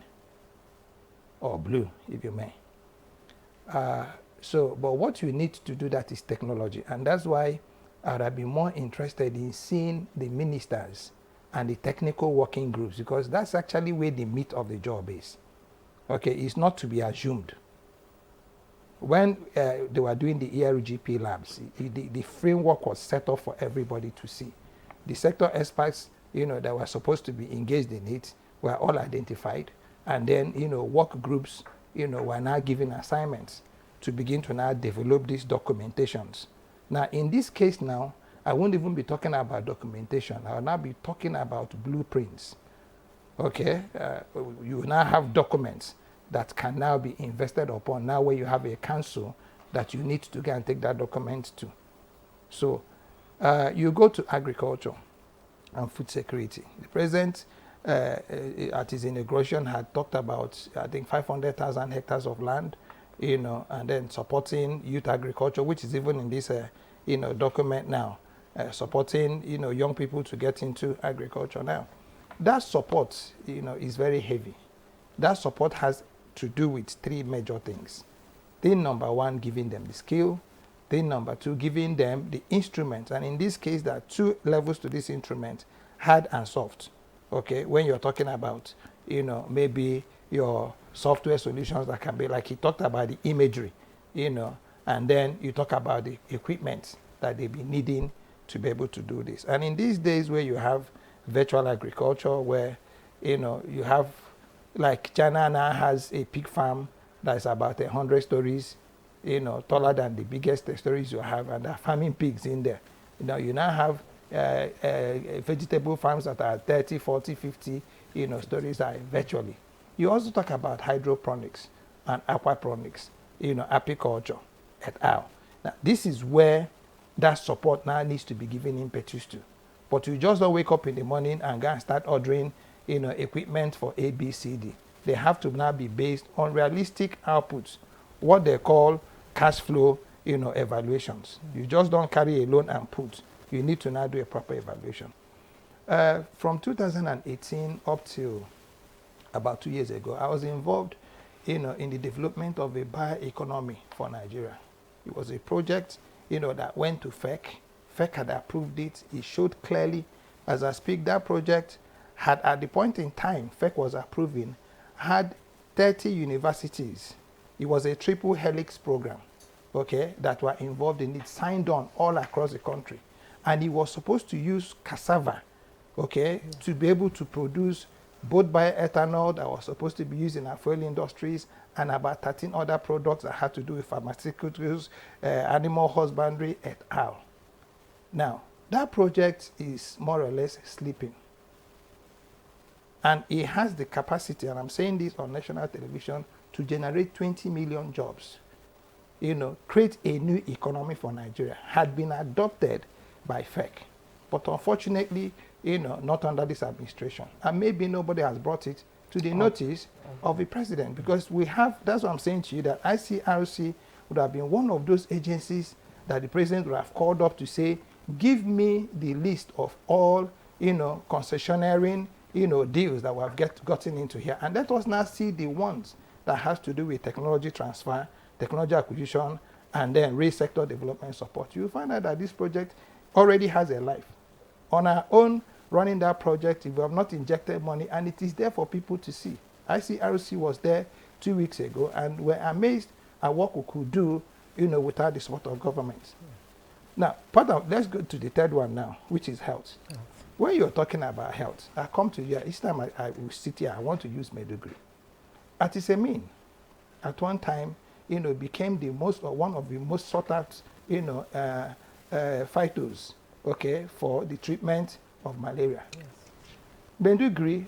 or blue, if you may. But what you need to do that is technology, and that's why I'd be more interested in seeing the ministers and the technical working groups, because that's actually where the meat of the job is. Okay, it's not to be assumed. When they were doing the ERGP labs, the framework was set up for everybody to see. The sector experts, that were supposed to be engaged in it were all identified. And then, work groups, were now given assignments to begin to now develop these documentations. Now, in this case now, I won't even be talking about documentation. I will now be talking about blueprints. Okay, you now have documents that can now be invested upon now where you have a council that you need to go and take that document to. So you go to agriculture and food security. The president at his inauguration had talked about, I think, 500,000 hectares of land, and then supporting youth agriculture, which is even in this, document now, supporting, young people to get into agriculture now. That support, is very heavy. That support has to do with 3 major things. Thing number 1, giving them the skill. Thing number 2, giving them the instruments. And in this case, there are 2 levels to this instrument, hard and soft. Okay, when you're talking about, maybe your software solutions that can be, like he talked about the imagery, and then you talk about the equipment that they be needing to be able to do this. And in these days where you have virtual agriculture, where, you have, like China now has a pig farm that's about 100 stories, taller than the biggest stories you have, and they're farming pigs in there. You now have vegetable farms that are 30, 40, 50, stories are virtually. You also talk about hydroponics and aquaponics, apiculture, et al. Now, this is where that support now needs to be given impetus to. But you just don't wake up in the morning and go and start ordering, equipment for ABCD. They have to now be based on realistic outputs, what they call cash flow, evaluations. You just don't carry a loan and put. You need to now do a proper evaluation. From 2018 up to about 2 years ago, I was involved, in the development of a bioeconomy for Nigeria. It was a project, that went to FEC. FEC had approved it. It showed clearly, as I speak, that project had, at the point in time FEC was approving, had 30 universities. It was a triple helix program, okay, that were involved in it, signed on all across the country. And it was supposed to use cassava, okay, to be able to produce both bioethanol that was supposed to be used in our fuel industries and about 13 other products that had to do with pharmaceuticals, animal husbandry, et al. Now, that project is more or less sleeping. And it has the capacity, and I'm saying this on national television, to generate 20 million jobs. Create a new economy for Nigeria, had been adopted by FEC. But unfortunately, not under this administration. And maybe nobody has brought it to the notice of the president, because we have, that's what I'm saying to you, that ICRC would have been one of those agencies that the president would have called up to say, give me the list of all, concessionaire, deals that we have gotten into here. And let us now see the ones that has to do with technology transfer, technology acquisition, and then rail sector development support. You'll find out that this project already has a life. On our own, running that project, we have not injected money, and it is there for people to see. ICRC was there 2 weeks ago, and we're amazed at what we could do, without the support of government. Now, let's go to the third one now, which is health. When you're talking about health, I come to you, each time I will sit here, I want to use Medugri. Atisemin, at one time, became the most, or one of the most sought out, phytos, okay, for the treatment of malaria. Yes. Medugri,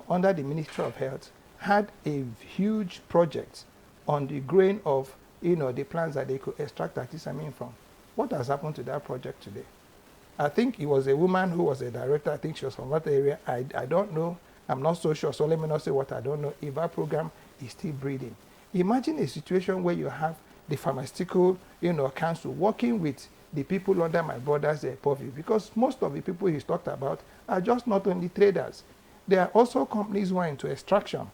under the Ministry of Health, had a huge project on the grain of, the plants that they could extract atisemin from. What has happened to that project today? I think it was a woman who was a director. I think she was from that area. I don't know. I'm not so sure, so let me not say what I don't know. If that program is still breathing. Imagine a situation where you have the pharmaceutical, council working with the people under my brother's purview, because most of the people he's talked about are just not only traders. There are also companies who are into extraction,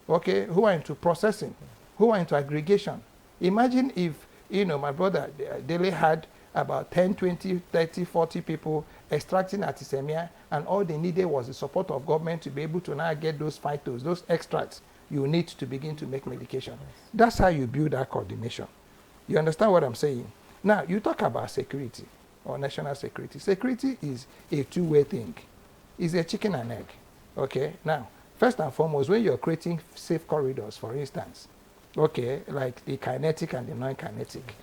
okay, who are into processing, who are into aggregation. Imagine if, my brother Dele had about 10, 20, 30, 40 people extracting artisemia, and all they needed was the support of government to be able to now get those phytos, those extracts you need to begin to make medication. Yes. That's how you build that coordination. You understand what I'm saying? Now, you talk about security or national security. Security is a two-way thing. It's a chicken and egg, okay? Now, first and foremost, when you're creating safe corridors, for instance, okay, like the kinetic and the non-kinetic,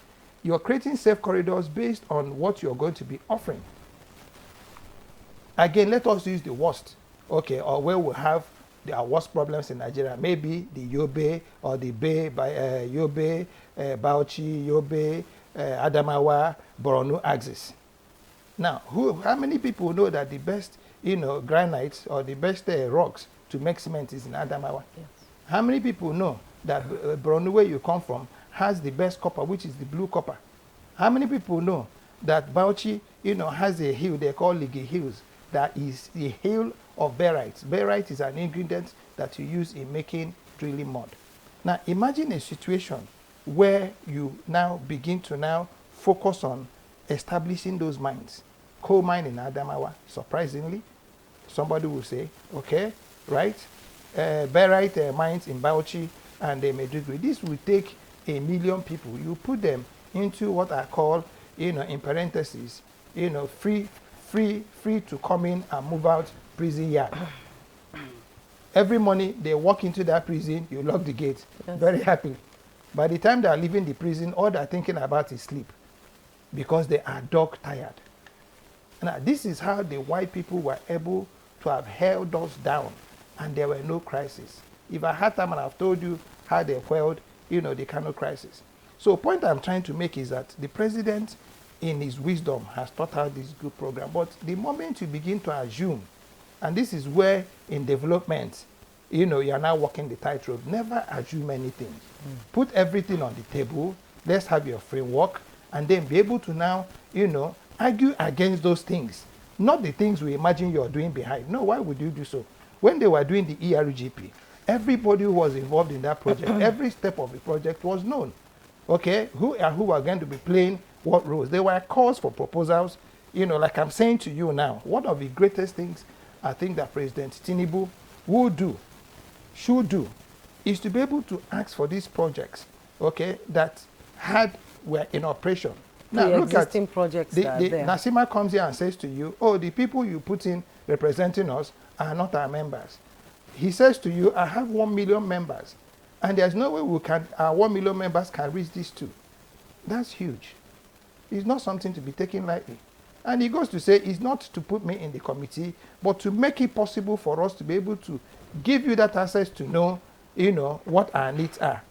you're creating safe corridors based on what you're going to be offering. Again, let us use the worst, okay, or where we have our worst problems in Nigeria, maybe the Yobe or the Bay, Yobe, Bauchi, Yobe, Adamawa, Borno axis. Now, how many people know that the best, granites or the best rocks to make cement is in Adamawa? Yes. How many people know that Borno, where you come from, has the best copper, which is the blue copper? How many people know that Bauchi, has a hill they call Ligi Hills, that is the hill of barite? Barite is an ingredient that you use in making drilling mud. Now, imagine a situation where you now begin to now focus on establishing those mines. Coal mine in Adamawa, surprisingly, somebody will say, okay, right? Barite mines in Bauchi and Medugri. This will take 1 million people. You put them into what I call, in parentheses, free to come in and move out prison yard. Every morning they walk into that prison, you lock the gate, yes. Very happy. By the time they are leaving the prison, all they're thinking about is sleep, because they are dog tired. Now, this is how the white people were able to have held us down, and there were no crises. If I had time, and I've told you how they quelled, the Kano crisis. So the point I'm trying to make is that the president, in his wisdom, has thought out this good program. But the moment you begin to assume, And this is where in development, you know, you are now walking the tightrope. Never assume anything. Put everything on the table. Let's have your framework, and then be able to now, you know, argue against those things. Not the things we imagine you're doing behind. No, why would you do so? When they were doing the ERGP, everybody who was involved in that project, every step of the project was known. Okay, who are going to be playing what roles? There were calls for proposals. You know, like I'm saying to you now, one of the greatest things I think that President Tinubu will do, should do, is to be able to ask for these projects, okay, that were in operation. Now the look at existing projects that are there. Nasima comes here and says to you, oh, the people you put in representing us are not our members. He says to you, I have 1 million members, and there's no way our 1 million members can reach these two. That's huge. It's not something to be taken lightly. And he goes to say, it's not to put me in the committee, but to make it possible for us to be able to give you that access to know, you know, what our needs are.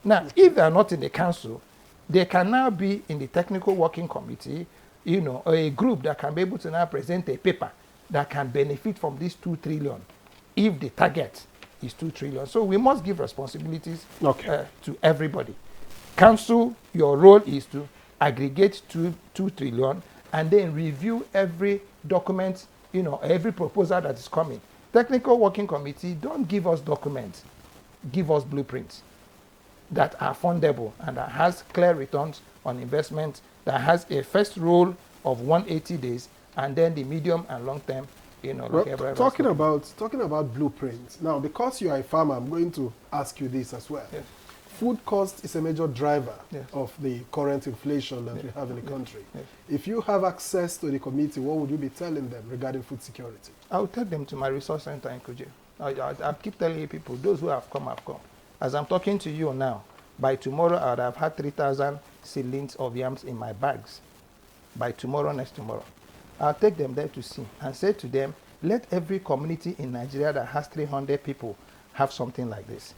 Now, if they are not in the council, they can now be in the technical working committee, you know, or a group that can be able to now present a paper that can benefit from this 2 trillion if the target is 2 trillion. So we must give responsibilities to everybody. Council, your role is to aggregate 2 trillion and then review every document, you know, every proposal that is coming. Technical working committee, don't give us documents, give us blueprints that are fundable and that has clear returns on investment, that has a first roll of 180 days, and then the medium and long term, you know. Well, like talking about blueprints. Now, because you are a farmer, I'm going to ask you this as well. Yes. Food cost is a major driver Yes. of the current inflation that we have in the country. Yes. If you have access to the committee, what would you be telling them regarding food security? I will take them to my resource center in Kuje. I keep telling you people, those who have come have come. As I'm talking to you now, by tomorrow I would have had 3,000 seedlings of yams in my bags. By tomorrow, next tomorrow. I'll take them there to see and say to them, let every community in Nigeria that has 300 people have something like this.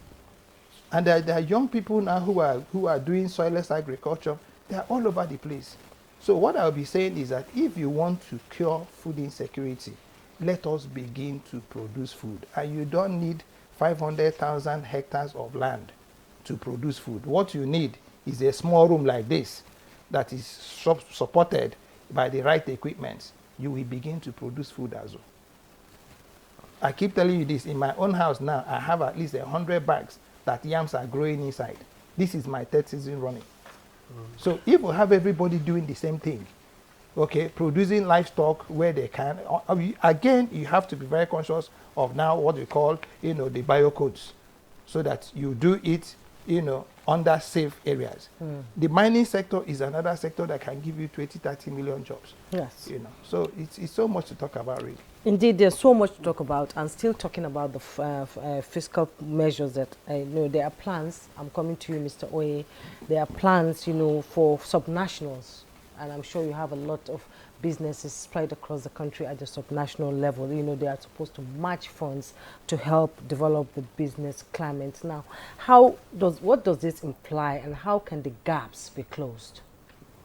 And there are young people now who are doing soilless agriculture. They are all over the place. So what I'll be saying is that if you want to cure food insecurity, let us begin to produce food. And you don't need 500,000 hectares of land to produce food. What you need is a small room like this that is supported by the right equipment. You will begin to produce food as well. I keep telling you this, in my own house now, I have at least 100 bags that yams are growing inside. This is my 3rd season running. So if we have everybody doing the same thing, okay, producing livestock where they can, again, you have to be very conscious of now what we call, you know, the biocodes, so that you do it, you know, under safe areas. The mining sector is another sector that can give you 20, 30 million jobs. Yes. You know, so it's so much to talk about, really. Indeed, there's so much to talk about, and still talking about the fiscal measures that I know there are plans. I'm coming to you, Mr. Oye. There are plans, you know, for subnationals, and I'm sure you have a lot of businesses spread across the country at the subnational level. You know, they are supposed to match funds to help develop the business climate. Now, what does this imply, and how can the gaps be closed?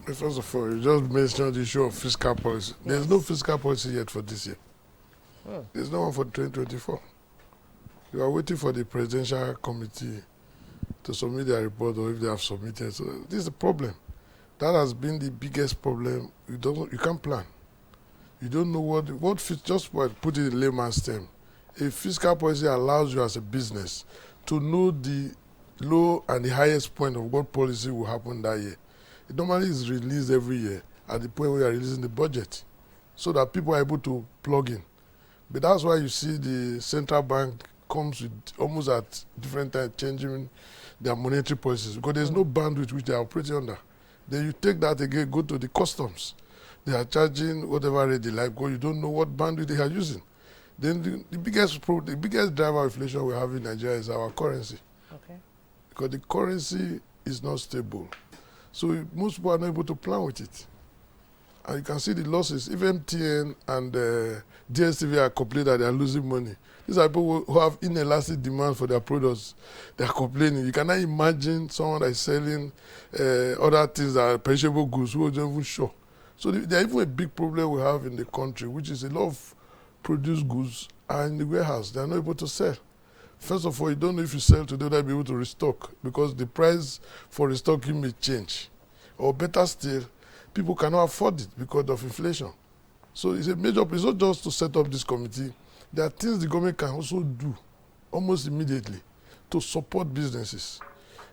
First of all, you just mentioned the issue of fiscal policy. Yes. There's no fiscal policy yet for this year. There's no one for 2024. You are waiting for the presidential committee to submit their report, or if they have submitted. So this is the problem. That has been the biggest problem. You can't plan. You don't know just put it in layman's term. A fiscal policy allows you as a business to know the low and the highest point of what policy will happen that year. It normally is released every year at the point where you are releasing the budget, so that people are able to plug in. But that's why you see the central bank comes with almost at different times changing their monetary policies, because there's no bandwidth which they are operating under. Then you take that again, go to the customs. They are charging whatever rate they like, because you don't know what bandwidth they are using. Then the biggest driver of inflation we have in Nigeria is our currency. Okay. Because the currency is not stable. So most people are not able to plan with it. And you can see the losses. If MTN and DSTV are complaining that they are losing money, these are people who have inelastic demand for their products. They are complaining. You cannot imagine someone that is selling other things that are perishable goods who are not even sure. So there is even a big problem we have in the country, which is a lot of produced goods are in the warehouse. They are not able to sell. First of all, you don't know if you sell today, they'll be able to restock because the price for restocking may change. Or better still, people cannot afford it because of inflation. So it's a major, it's not just to set up this committee. There are things the government can also do almost immediately to support businesses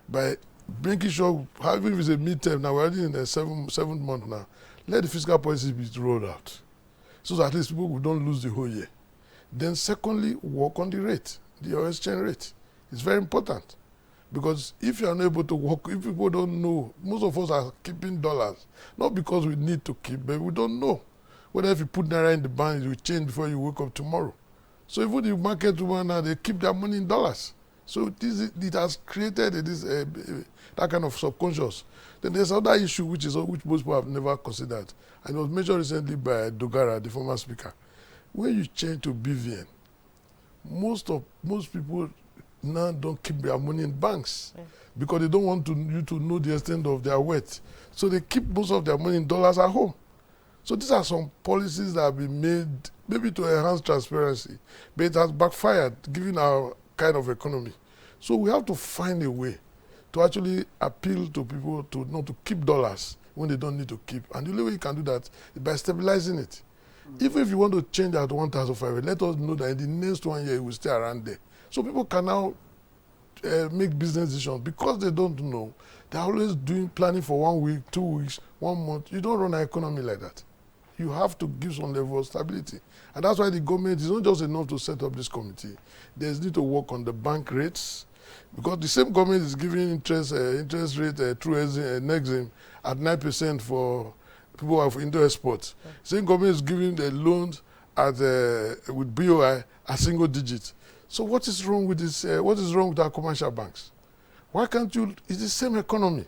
by making sure, having with a midterm, now we're already in the seventh month now, let the fiscal policy be rolled out so that at least people don't lose the whole year. Then secondly, work on the rate, the exchange rate. It's very important because if you're unable to work, if people don't know, most of us are keeping dollars, not because we need to keep, but we don't know whether if you put naira in the bank, it will change before you wake up tomorrow. So even the market women now, they keep their money in dollars. So it has created that kind of subconscious. Then there's another issue which most people have never considered. And it was mentioned recently by Dogara, the former speaker. When you change to BVN, most people now don't keep their money in banks because they don't want you to know the extent of their wealth. So they keep most of their money in dollars at home. So these are some policies that have been made maybe to enhance transparency, but it has backfired given our kind of economy. So we have to find a way to actually appeal to people to not to keep dollars when they don't need to keep. And the only way you can do that is by stabilizing it. Even if you want to change at 1,500, let us know that in the next 1 year it will stay around there. So people can now make business decisions because they don't know. They're always planning for 1 week, 2 weeks, 1 month. You don't run an economy like that. You have to give some level of stability. And that's why the government is not just enough to set up this committee. There's need to work on the bank rates because the same government is giving interest rate through Nexim at 9% for people who have into exports. Same government is giving the loans at with BOI at single digits. So what is wrong with this? What is wrong with our commercial banks? Why can't you? It's the same economy.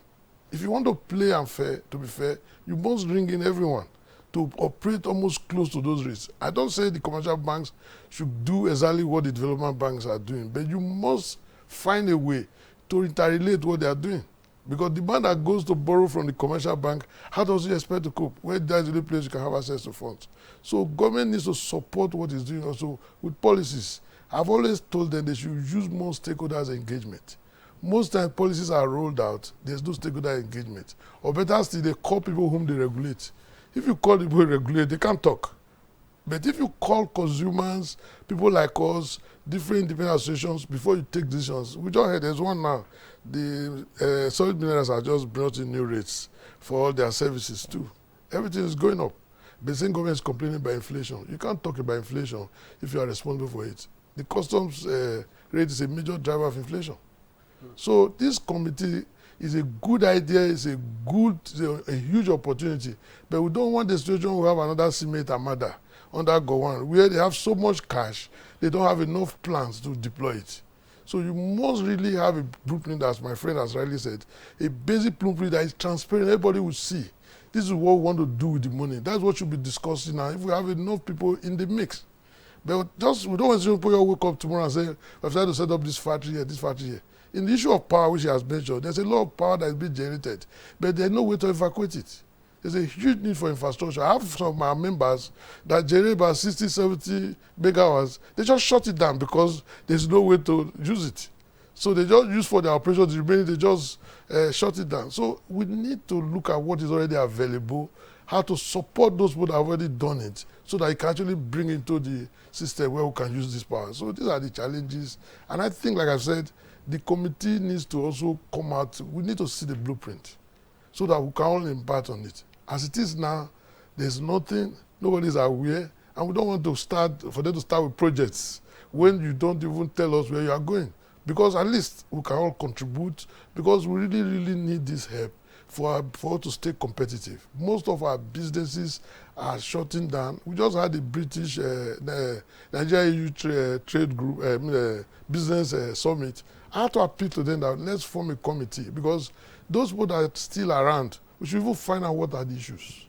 If you want to play unfair, to be fair, you must bring in everyone to operate almost close to those rates. I don't say the commercial banks should do exactly what the development banks are doing, but you must find a way to interrelate what they are doing. Because the man that goes to borrow from the commercial bank, how does he expect to cope? Where that's the only place you can have access to funds. So government needs to support what it's doing also with policies. I've always told them they should use more stakeholders engagement. Most times policies are rolled out, there's no stakeholder engagement. Or better still, they call people whom they regulate. If you call people regulate, they can't talk. But if you call consumers, people like us, different independent associations, before you take decisions, we just heard there's one now. The solid minerals have just brought in new rates for all their services too. Everything is going up. The same government is complaining about inflation. You can't talk about inflation if you are responsible for it. The customs rate is a major driver of inflation. So this committee is a good idea, it's a huge opportunity. But we don't want the situation we have another Simate Amada under Gowon, where they have so much cash, they don't have enough plans to deploy it. So you must really have a blueprint, as my friend has rightly said, a basic blueprint that is transparent, everybody will see. This is what we want to do with the money. That's what should be discussed now if we have enough people in the mix. But we don't want to wake up tomorrow and say, we've tried to set up this factory here, this factory here. In the issue of power, which he has mentioned, there's a lot of power that is being generated, but there's no way to evacuate it. There's a huge need for infrastructure. I have some of my members that generate about 60, 70 megawatts. They just shut it down because there's no way to use it. So they just use for their operations, the remaining they just shut it down. So we need to look at what is already available, how to support those people that have already done it, so that it can actually bring into the system where we can use this power. So these are the challenges. And I think, like I said, the committee needs to also come out. We need to see the blueprint so that we can all impart on it. As it is now, there's nothing, nobody is aware, and we don't want to for them to start with projects when you don't even tell us where you are going. Because at least we can all contribute, because we really, really need this help for us to stay competitive. Most of our businesses are shutting down. We just had the British Nigeria EU trade group business summit. I have to appeal to them that let's form a committee, because those people that are still around, we should even find out what are the issues.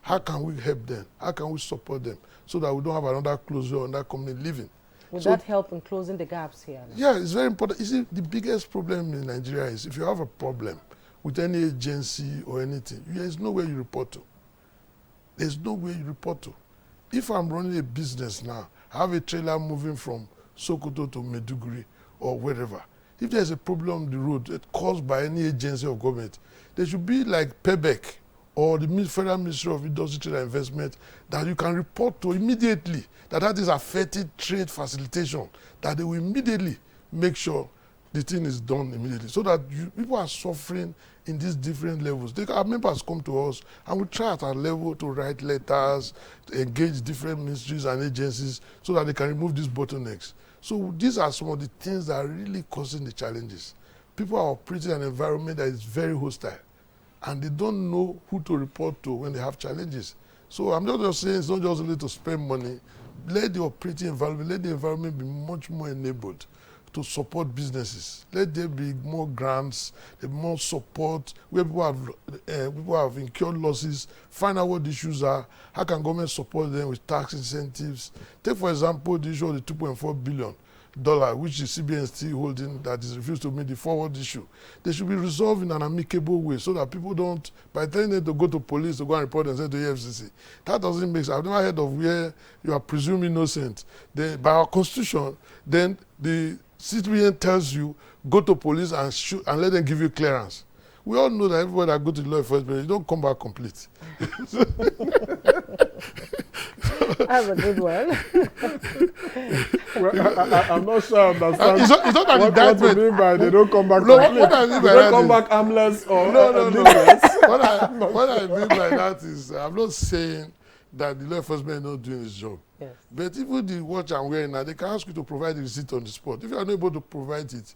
How can we help them? How can we support them so that we don't have another closure on that company living? Would that help in closing the gaps here? Yeah, it's very important. You see, the biggest problem in Nigeria is if you have a problem with any agency or anything, there's nowhere you report to. There's no way you report to. If I'm running a business now, have a trailer moving from Sokoto to Maiduguri or wherever. If there's a problem on the road caused by any agency of government, there should be like PEBEC or the Federal Ministry of Industry, Trade and Investment that you can report to immediately that is affecting trade facilitation, that they will immediately make sure the thing is done immediately, so that people are suffering in these different levels. Our members come to us and we try at our level to write letters, to engage different ministries and agencies so that they can remove these bottlenecks. So these are some of the things that are really causing the challenges. People are operating in an environment that is very hostile and they don't know who to report to when they have challenges. So I'm not just saying it's not just only to spend money. Let the operating environment, let the environment be much more enabled to support businesses. Let there be more grants, more support, where people have incurred losses, find out what the issues are, how can government support them with tax incentives. Take, for example, the issue of the $2.4 billion, which the CBN is still holding, that is refused to meet the forward issue. They should be resolved in an amicable way so that people don't, by telling them to go to police to go and report themselves to the EFCC. That doesn't make sense. I've never heard of where you are presumed innocent. By our constitution, then the CBN tells you, go to police and shoot and let them give you clearance. We all know that everybody that go to law enforcement, you don't come back complete. That's a good one. Well, I'm not sure I understand it's not an what you mean by they don't come back No, complete. what I mean by they don't that come is- back armless or No. legless. What I mean by that is, I'm not saying that the law enforcement is not doing its job. Yes. But even the watch I'm wearing now, they can ask you to provide the receipt on the spot. If you are not able to provide it,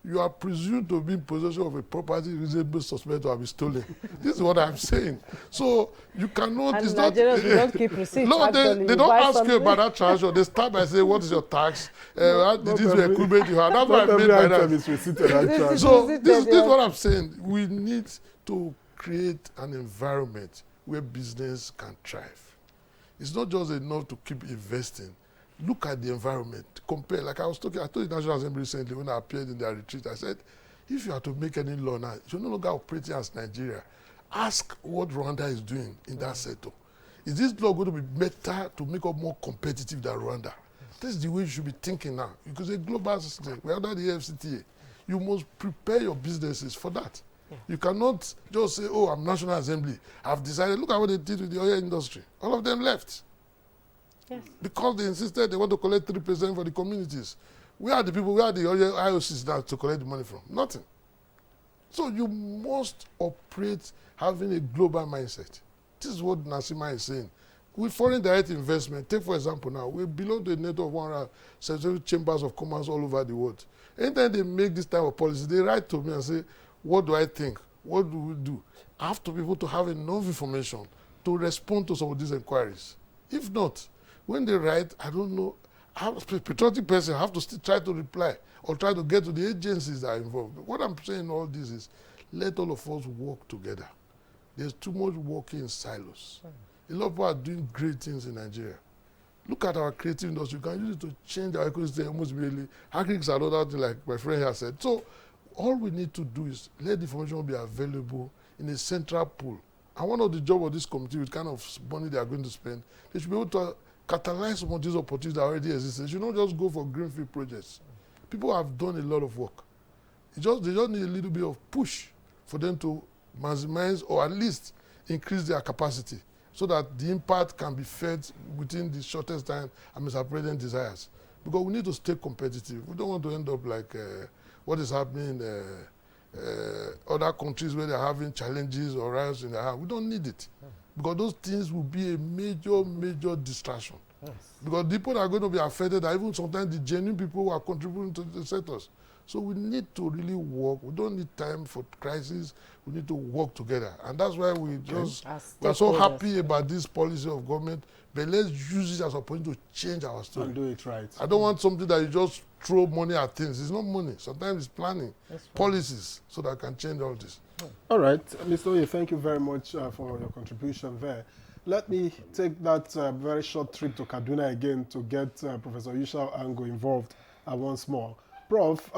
you are presumed to be in possession of a property reasonably suspected to have been stolen. This is what I'm saying. So you cannot. And it's Nigerians, not, we don't keep receipts. No, Actually, they you don't buy ask something. you about that transaction. They start by saying, "What is your tax? Not This is every- the equipment you have." That's what not I mean every by item that. is receipted, actually. So Receipted, this is yeah. what I'm saying. We need to create an environment where business can thrive. It's not just enough to keep investing. Look at the environment. Compare. Like I told the National Assembly recently when I appeared in their retreat, I said, if you are to make any law now, you're no longer operating as Nigeria. Ask what Rwanda is doing in that sector. Is this law going to be better to make us more competitive than Rwanda? This is the way you should be thinking now. Because a global system, we're under the FCTA. You must prepare your businesses for that. You cannot just say, oh, I'm National Assembly. I've decided, look at what they did with the oil industry. All of them left. Yes. Because they insisted they want to collect 3% for the communities. Where are the people, where are the oil IOCs now to collect the money from? Nothing. So you must operate having a global mindset. This is what Nasima is saying. With foreign direct investment, take for example now, we belong to a network of 170 chambers of commerce all over the world. Anytime they make this type of policy, they write to me and say, what do I think? What do we do? I have to be able to have enough information to respond to some of these inquiries. If not, when they write, I don't know, I'm a patriotic person, I have to still try to reply or try to get to the agencies that are involved. What I'm saying in all this is, let all of us work together. There's too much working in silos. A lot of people are doing great things in Nigeria. Look at our creative industry. You can use it to change our ecosystem almost immediately. Agrics are another thing, like my friend here said. So all we need to do is let the information be available in a central pool. And one of the jobs of this committee with kind of money they are going to spend, they should be able to catalyze some of these opportunities that already exist. They should not just go for greenfield projects. People have done a lot of work. They just need a little bit of push for them to maximize or at least increase their capacity so that the impact can be felt within the shortest time and Mr. President desires. Because we need to stay competitive. We don't want to end up like what is happening in other countries where they're having challenges or riots in their house. We don't need it. Because those things will be a major, major distraction. Yes. Because the people that are going to be affected are even sometimes the genuine people who are contributing to the sectors. So we need to really work. We don't need time for crisis. We need to work together. And that's why we are so happy about this policy of government. But let's use it as a point to change our story. And do it right. I don't want something that you just throw money at things. It's not money. Sometimes it's planning, policies, so that I can change all this. All right, Mr. Oye, thank you very much for your contribution there. Let me take that very short trip to Kaduna again to get Professor Yushao Ango involved once more. Prof,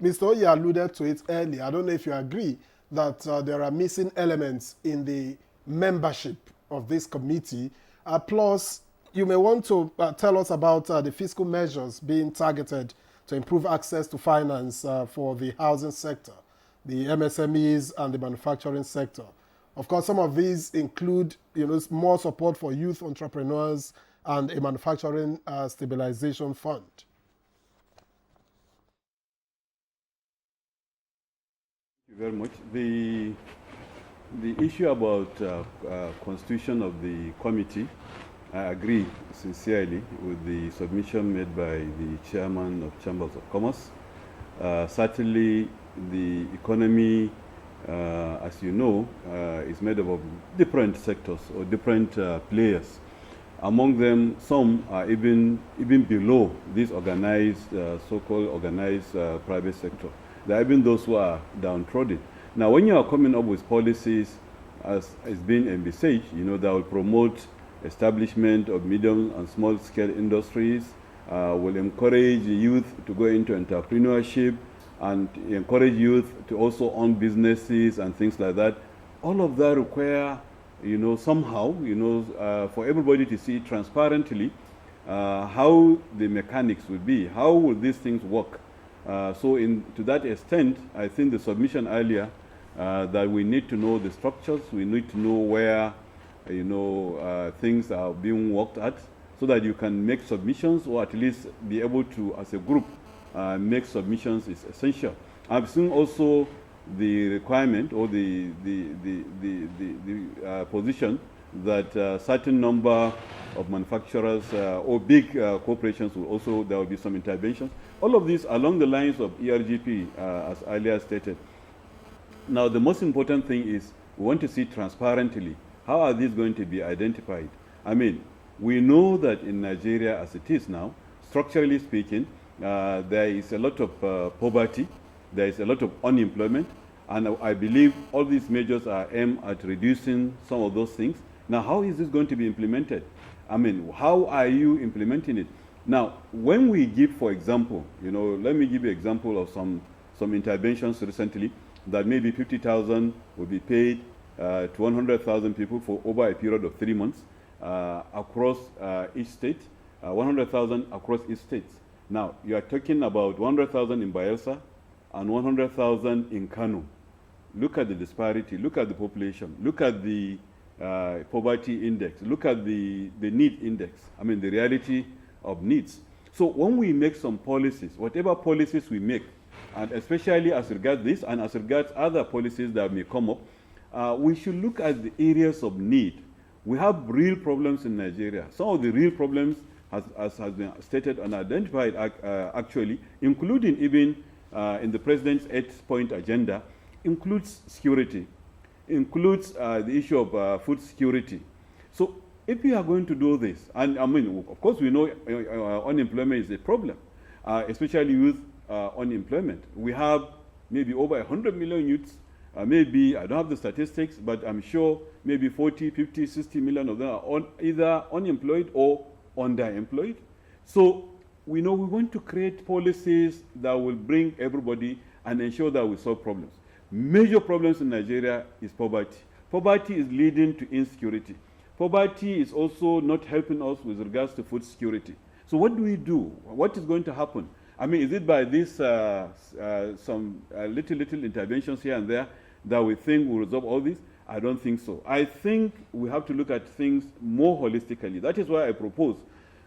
Mr. Oye alluded to it earlier. I don't know if you agree that there are missing elements in the membership of this committee. Plus, you may want to tell us about the fiscal measures being targeted to improve access to finance for the housing sector, the MSMEs, and the manufacturing sector. Of course, some of these include, more support for youth entrepreneurs and a manufacturing stabilization fund. Thank you very much. The issue about constitution of the committee, I agree sincerely with the submission made by the chairman of Chambers of Commerce. Certainly, the economy, as you know, is made up of different sectors or different players. Among them, some are even below this organized, so-called organized private sector. There are even those who are downtrodden. Now, when you are coming up with policies, as is being envisaged, that will promote establishment of medium and small-scale industries, will encourage youth to go into entrepreneurship, and encourage youth to also own businesses and things like that. All of that require, somehow, for everybody to see transparently how the mechanics will be, how will these things work. So to that extent, I think the submission earlier that we need to know the structures, we need to know where, things are being worked at, so that you can make submissions, or at least be able to, as a group, make submissions is essential. I've seen also the requirement or the position that certain number of manufacturers or big corporations will also, there will be some interventions. All of these along the lines of ERGP, as earlier stated. Now, the most important thing is we want to see transparently how are these going to be identified. I mean, we know that in Nigeria, as it is now, structurally speaking, there is a lot of poverty, there is a lot of unemployment, and I believe all these measures are aimed at reducing some of those things. Now, how is this going to be implemented? I mean, how are you implementing it? Now, when we give, for example, let me give you an example of some interventions recently, that maybe 50,000 will be paid to 100,000 people for over a period of 3 months across each state, 100,000 across each state. Now, you are talking about 100,000 in Bayelsa and 100,000 in Kano. Look at the disparity, look at the population, look at the poverty index, look at the need index, I mean the reality of needs. So when we make some policies, whatever policies we make, and especially as regards this and as regards other policies that may come up, we should look at the areas of need. We have real problems in Nigeria. Some of the real problems, as has been stated and identified actually, including even in the President's 8-point agenda, includes security, includes the issue of food security. So if we are going to do this, and I mean, of course we know unemployment is a problem, especially youth unemployment. We have maybe over 100 million youths, maybe, I don't have the statistics, but I'm sure maybe 40, 50, 60 million of them are either unemployed or underemployed. So we know we want to create policies that will bring everybody and ensure that we solve problems. Major problems in Nigeria is poverty. Poverty is leading to insecurity. Poverty is also not helping us with regards to food security. So what do we do? What is going to happen? I mean, is it by this some little interventions here and there that we think will resolve all this? I don't think so. I think we have to look at things more holistically. That is why I propose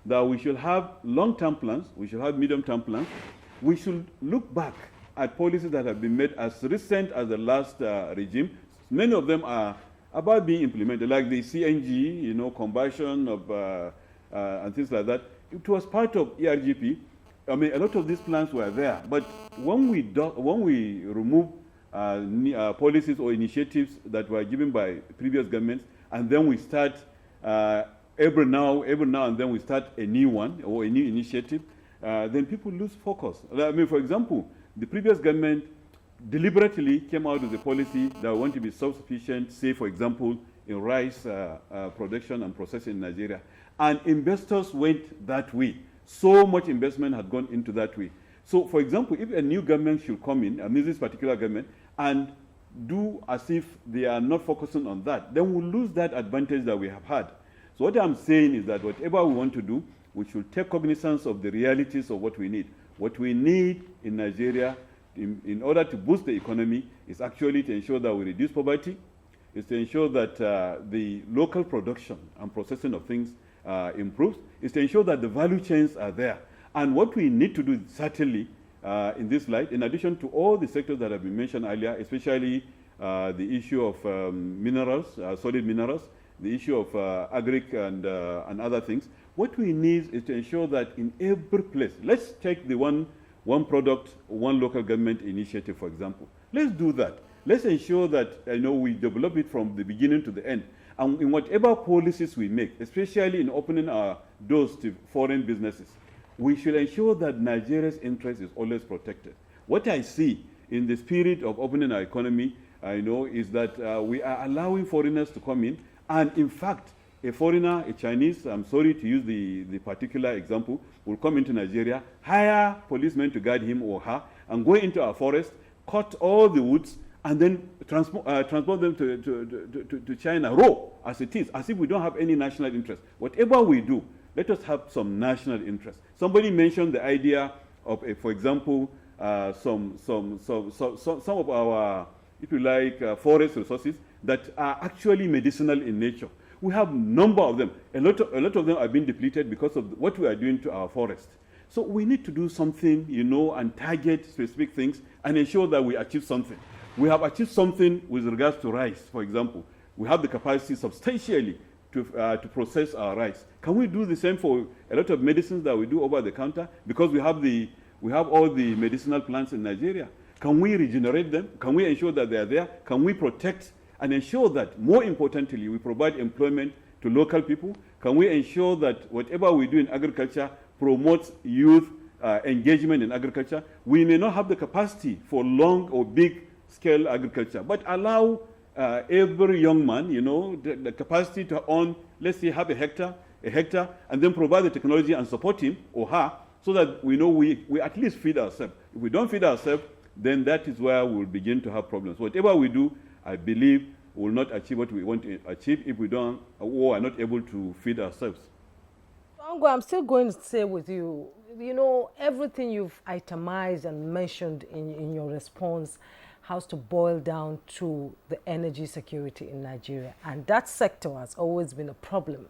that we should have long-term plans, we should have medium-term plans. We should look back at policies that have been made as recent as the last regime. Many of them are about being implemented, like the CNG, combustion of and things like that. It was part of ERGP. I mean, a lot of these plans were there, but when we remove policies or initiatives that were given by previous governments, and then we start every now and then we start a new one or a new initiative, then people lose focus. I mean, for example, the previous government deliberately came out with a policy that we want to be self-sufficient, say, for example, in rice production and processing in Nigeria, and investors went that way. So much investment had gone into that way. So, for example, if a new government should come in, I mean this particular government, and do as if they are not focusing on that, then we'll lose that advantage that we have had. So what I'm saying is that whatever we want to do, we should take cognizance of the realities of what we need. What we need in Nigeria in order to boost the economy is actually to ensure that we reduce poverty, is to ensure that the local production and processing of things improves, is to ensure that the value chains are there. And what we need to do certainly in this light, in addition to all the sectors that have been mentioned earlier, especially the issue of minerals, solid minerals, the issue of agric and other things, what we need is to ensure that in every place, let's take the one product, one local government initiative, for example. Let's do that. Let's ensure that we develop it from the beginning to the end. And in whatever policies we make, especially in opening our doors to foreign businesses, we should ensure that Nigeria's interest is always protected. What I see in the spirit of opening our economy, is that we are allowing foreigners to come in. And in fact, a foreigner, a Chinese, I'm sorry to use the particular example, will come into Nigeria, hire policemen to guide him or her, and go into our forest, cut all the woods, and then transport them to China raw as it is, as if we don't have any national interest. Whatever we do, let us have some national interest. Somebody mentioned the idea of, for example, some of our, if you like, forest resources that are actually medicinal in nature. We have a number of them. A lot of them are being depleted because of what we are doing to our forest. So we need to do something, and target specific things and ensure that we achieve something. We have achieved something with regards to rice, for example. We have the capacity substantially to process our rice. Can we do the same for a lot of medicines that we do over the counter? Because we have all the medicinal plants in Nigeria. Can we regenerate them? Can we ensure that they are there? Can we protect and ensure that, more importantly, we provide employment to local people? Can we ensure that whatever we do in agriculture promotes youth engagement in agriculture? We may not have the capacity for long or big-scale agriculture, but allow every young man, the capacity to own, let's say, have a hectare, and then provide the technology and support him or her so that we know we at least feed ourselves. If we don't feed ourselves, then that is where we'll begin to have problems. Whatever we do, I believe we will not achieve what we want to achieve if we don't or are not able to feed ourselves. I'm still going to say with you, everything you've itemized and mentioned in your response has to boil down to the energy security in Nigeria. And that sector has always been a problem.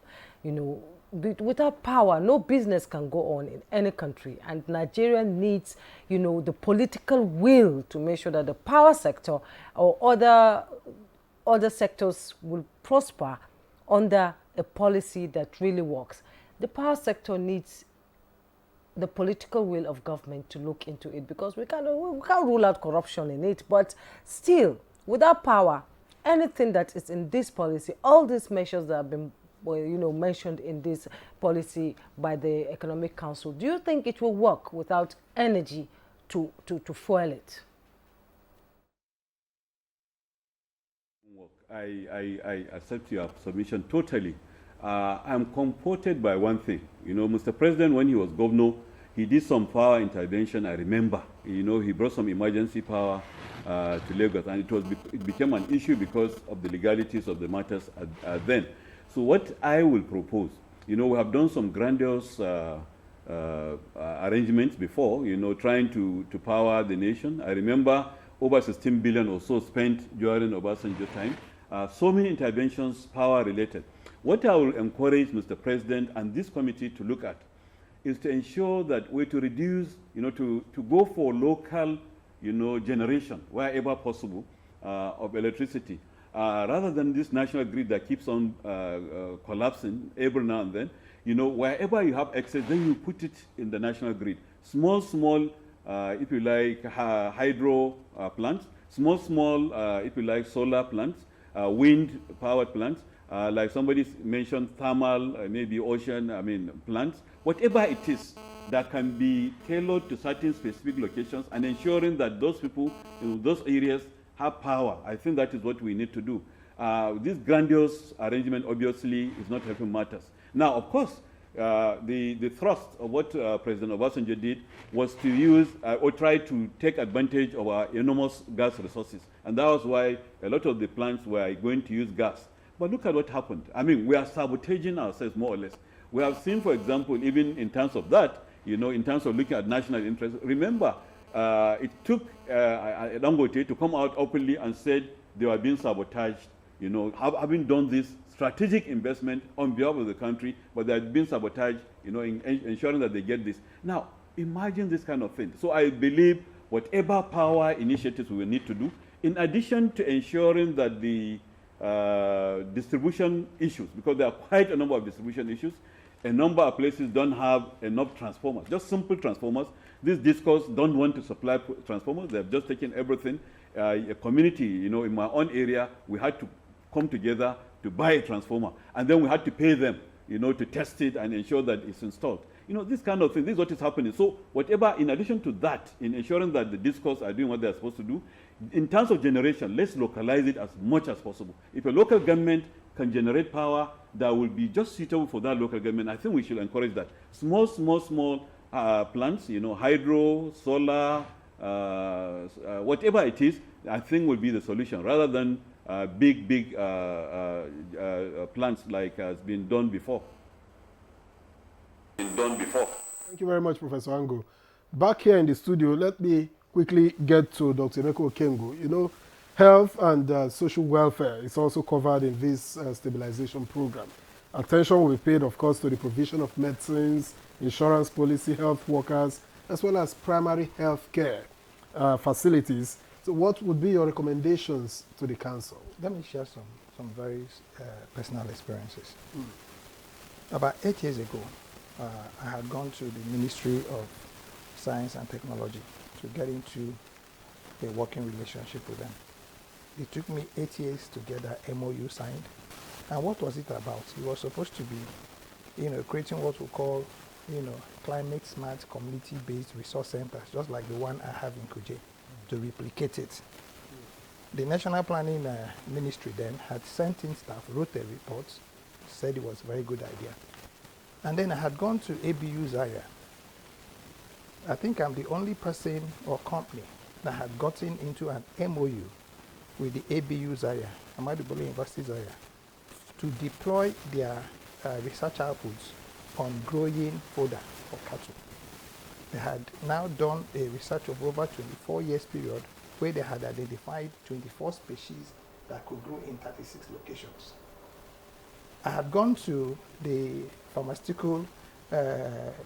Without power, no business can go on in any country. And Nigeria needs, the political will to make sure that the power sector or other sectors will prosper under a policy that really works. The power sector needs the political will of government to look into it, because we can't rule out corruption in it, but still, without power, anything that is in this policy, all these measures that have been mentioned in this policy by the Economic Council, do you think it will work without energy to fuel it? I accept your submission totally. I'm comforted by one thing. Mr. President, when he was governor, he did some power intervention, I remember. He brought some emergency power to Lagos, and it became an issue because of the legalities of the matters then. So what I will propose, we have done some grandiose arrangements before, trying to power the nation. I remember over 16 billion or so spent during Obasanjo time. So many interventions, power related. What I will encourage Mr. President and this committee to look at is to ensure that we're to reduce, to go for local, generation wherever possible of electricity. Rather than this national grid that keeps on collapsing every now and then, wherever you have excess, then you put it in the national grid. Small, if you like, hydro plants, small, if you like, solar plants, wind-powered plants, like somebody mentioned, thermal, maybe ocean, plants, whatever it is that can be tailored to certain specific locations and ensuring that those people in those areas have power. I think that is what we need to do. This grandiose arrangement obviously is not helping matters. Now, of course, the thrust of what President Obasanjo did was to use or try to take advantage of our enormous gas resources. And that was why a lot of the plants were going to use gas. But look at what happened. I mean, we are sabotaging ourselves more or less. We have seen, for example, even in terms of that, in terms of looking at national interest, remember, it took Dangote to come out openly and said they were being sabotaged, having done this strategic investment on behalf of the country, but they had been sabotaged, in ensuring that they get this. Now, imagine this kind of thing. So I believe whatever power initiatives we will need to do, in addition to ensuring that the distribution issues, because there are quite a number of distribution issues, a number of places don't have enough transformers, just simple transformers. This discourse don't want to supply transformers. They've just taken everything. A community, in my own area, we had to come together to buy a transformer, and then we had to pay them, to test it and ensure that it's installed. This kind of thing, this is what is happening. So whatever, in addition to that, in ensuring that the discourse are doing what they're supposed to do, in terms of generation, let's localize it as much as possible. If a local government can generate power that will be just suitable for that local government, I think we should encourage that. Small plants, hydro, solar, whatever it is, I think will be the solution, rather than big plants like has been done before. Thank you very much, Professor Ango. Back here in the studio, let me quickly get to Dr. Emeka Okengu. Health and social welfare is also covered in this stabilization program. Attention will be paid, of course, to the provision of medicines, insurance policy, health workers, as well as primary health care facilities. So what would be your recommendations to the council? Let me share some very personal experiences. About 8 years ago, I had gone to the Ministry of Science and Technology to get into a working relationship with them. It took me 8 years to get that MOU signed. And what was it about? It was supposed to be, creating what we call, climate smart community-based resource centers, just like the one I have in Kuje, to replicate it. The National Planning Ministry then had sent in staff, wrote a report, said it was a very good idea. And then I had gone to ABU Zaire. I think I'm the only person or company that had gotten into an MOU with the ABU Zaire, Ahmadu Bello University Zaire, to deploy their research outputs on growing fodder for cattle. They had now done a research of over 24 years period where they had identified 24 species that could grow in 36 locations. I had gone to the Pharmaceutical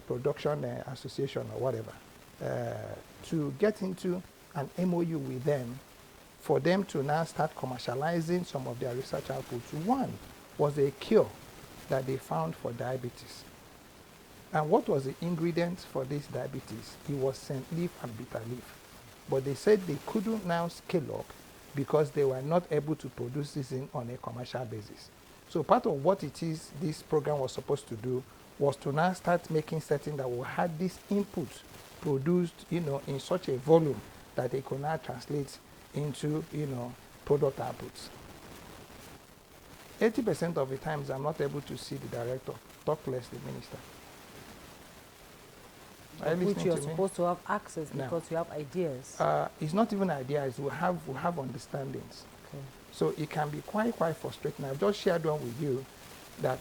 Production Association or whatever to get into an MOU with them for them to now start commercializing some of their research outputs. One was a cure that they found for diabetes. And what was the ingredient for this diabetes? It was scent leaf and bitter leaf. But they said they couldn't now scale up because they were not able to produce this on a commercial basis. So part of what it is this program was supposed to do was to now start making certain that we had this input produced, in such a volume that they could now translate into, product outputs. 80% of the times I'm not able to see the director, talk less the minister. Which you're supposed to have access because you have ideas. It's not even ideas, we have understandings. Okay. So it can be quite frustrating. I've just shared one with you that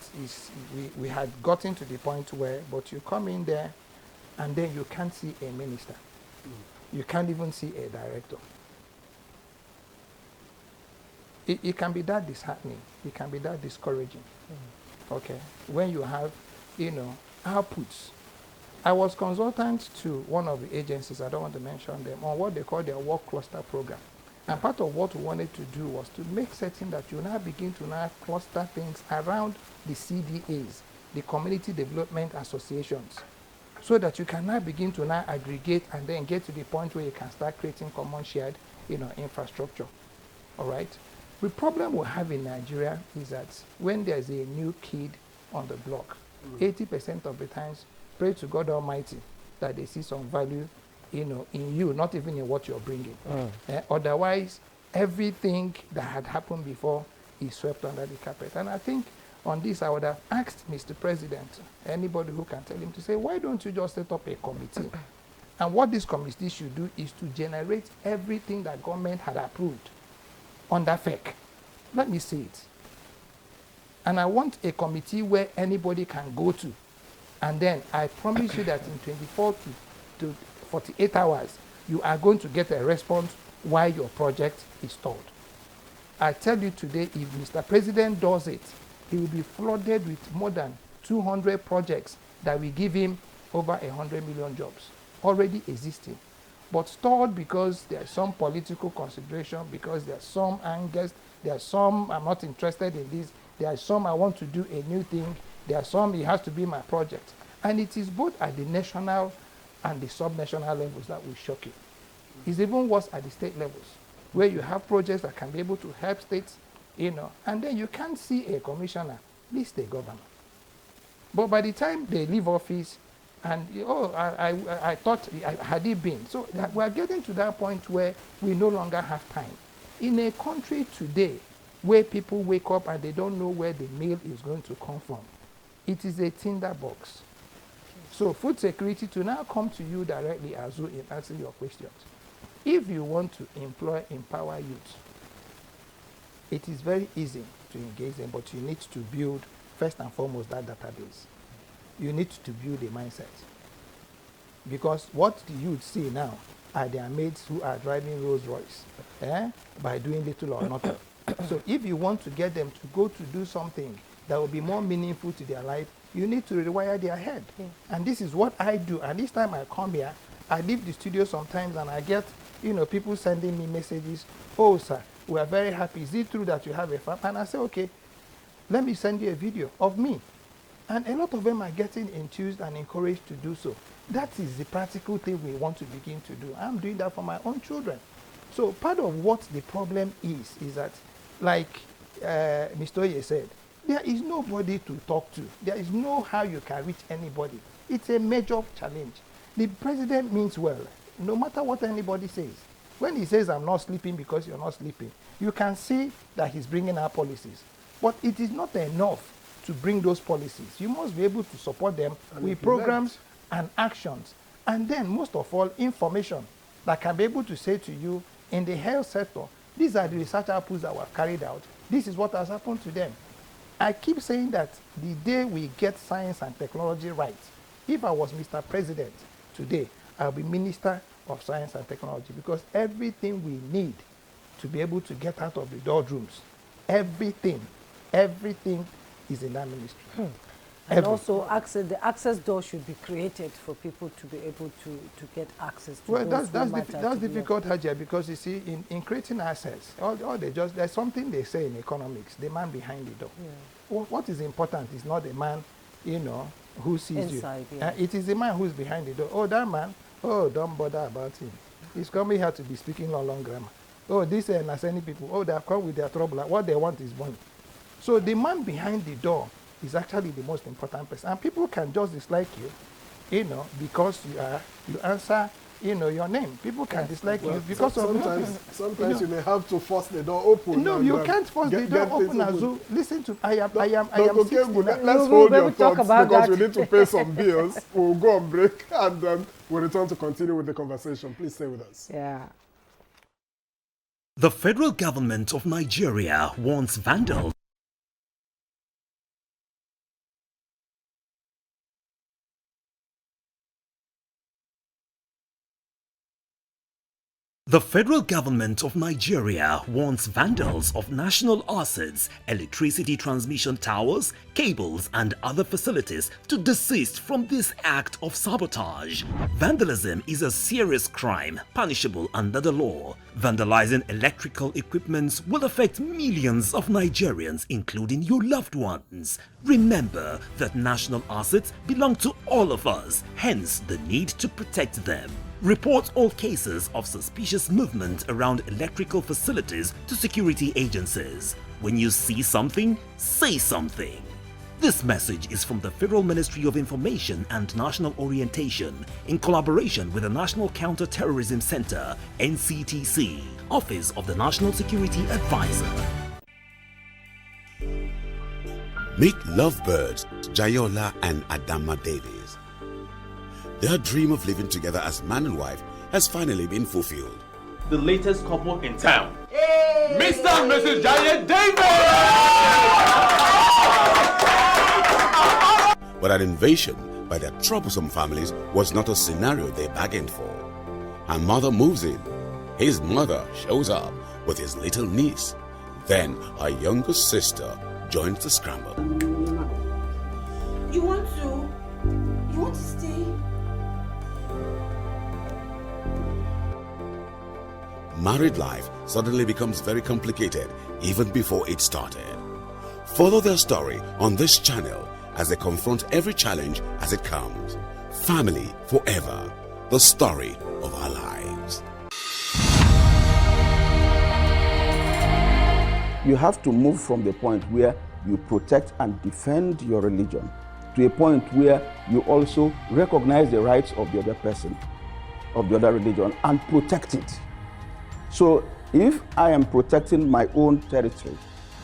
we had gotten to the point where, but you come in there and then you can't see a minister. You can't even see a director. It can be that disheartening. It can be that discouraging. Okay. When you have, outputs. I was consultant to one of the agencies, I don't want to mention them, on what they call their work cluster program. And part of what we wanted to do was to make certain that you now begin to now cluster things around the CDAs, the Community Development Associations, so that you can now begin to now aggregate and then get to the point where you can start creating common shared, infrastructure. All right? The problem we have in Nigeria is that when there's a new kid on the block, 80% of the times, pray to God Almighty that they see some value, in you, not even in what you're bringing. Otherwise, everything that had happened before is swept under the carpet. And I think on this, I would have asked Mr. President, anybody who can tell him, to say, why don't you just set up a committee? And what this committee should do is to generate everything that government had approved under FEC. Let me say it. And I want a committee where anybody can go to. And then I promise you that in 24 to 48 hours, you are going to get a response why your project is stalled. I tell you today, if Mr. President does it, he will be flooded with more than 200 projects that will give him over 100 million jobs already existing. But stalled because there's some political consideration, because there's some angers, there's some I'm not interested in this, there's some I want to do a new thing, there's some it has to be my project. And it is both at the national and the sub-national levels that will shock you. It's even worse at the state levels, where you have projects that can be able to help states, and then you can't see a commissioner list a governor. But by the time they leave office, and I thought, had it been? So we are getting to that point where we no longer have time. In a country today where people wake up and they don't know where the meal is going to come from, it is a tinderbox. So food security, to now come to you directly, Azu, in answering your questions. If you want to empower youth, it is very easy to engage them, but you need to build, first and foremost, that database. You need to build a mindset. Because what the youth see now are their mates who are driving Rolls Royce by doing little or nothing. So if you want to get them to go to do something that will be more meaningful to their life, you need to rewire their head. And this is what I do. And this time I come here, I leave the studio sometimes and I get, people sending me messages. Oh, sir, we are very happy. Is it true that you have a farm? And I say, okay, let me send you a video of me. And a lot of them are getting enthused and encouraged to do so. That is the practical thing we want to begin to do. I'm doing that for my own children. So part of what the problem is that, like Mr. Oye said, there is nobody to talk to. There is no how you can reach anybody. It's a major challenge. The president means well, no matter what anybody says. When he says, I'm not sleeping because you're not sleeping, you can see that he's bringing our policies. But it is not enough to bring those policies. You must be able to support them with programs and actions. And then, most of all, information that can be able to say to you, in the health sector, these are the research outputs that were carried out. This is what has happened to them. I keep saying that the day we get science and technology right, if I was Mr. President today, I'll be Minister of Science and Technology, because everything we need to be able to get out of the doldrums, everything is in that ministry. And also, the access door should be created for people to be able to get access to those. That's difficult, Hajia, because you see, in creating access, there's something they say in economics, the man behind the door. Yeah. What is important is not the man, who sees inside, you. Yeah. It is the man who's behind the door. Oh, that man, don't bother about him. He's coming here to be speaking long grammar. Oh, these are Nasani people, they have come with their trouble. What they want is money. So the man behind the door is actually the most important person. And people can just dislike you, because you answer, your name. People can dislike you because of nothing. Sometimes you may have to force the door open. No, you can't force the door open. Azu, listen to, I am okay, let's hold your thoughts because we need to pay some bills. We'll go on break and then we'll return to continue with the conversation. Please stay with us. Yeah. The federal government of Nigeria warns vandals. The federal government of Nigeria warns vandals of national assets, electricity transmission towers, cables and other facilities to desist from this act of sabotage. Vandalism is a serious crime punishable under the law. Vandalizing electrical equipment will affect millions of Nigerians, including your loved ones. Remember that national assets belong to all of us, hence the need to protect them. Report all cases of suspicious movement around electrical facilities to security agencies. When you see something, say something. This message is from the Federal Ministry of Information and National Orientation in collaboration with the National Counter-Terrorism Center, NCTC, Office of the National Security Advisor. Meet lovebirds Jayola and Adama Davies. Their dream of living together as man and wife has finally been fulfilled. The latest couple in town, Mr. and Mrs. Jaye Davis! but an invasion by their troublesome families was not a scenario they bargained for. Her mother moves in. His mother shows up with his little niece. Then her younger sister joins the scramble. You want to stay? Married life suddenly becomes very complicated even before it started. Follow their story on this channel as they confront every challenge as it comes. Family forever, the story of our lives. You have to move from the point where you protect and defend your religion to a point where you also recognize the rights of the other person, of the other religion, and protect it. So if I am protecting my own territory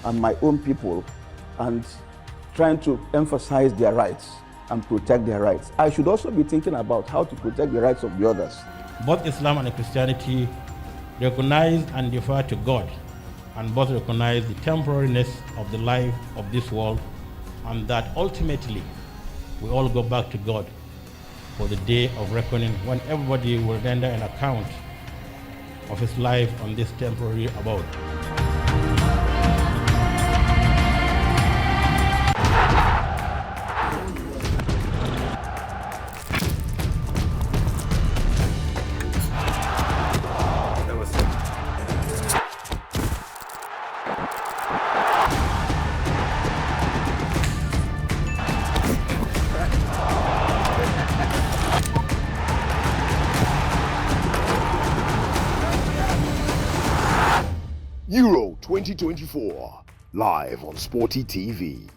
and my own people and trying to emphasize their rights and protect their rights, I should also be thinking about how to protect the rights of the others. Both Islam and Christianity recognize and defer to God, and both recognize the temporariness of the life of this world, and that ultimately we all go back to God for the day of reckoning, when everybody will render an account of his life on this temporary abode. Euro 2024, live on Sporty TV.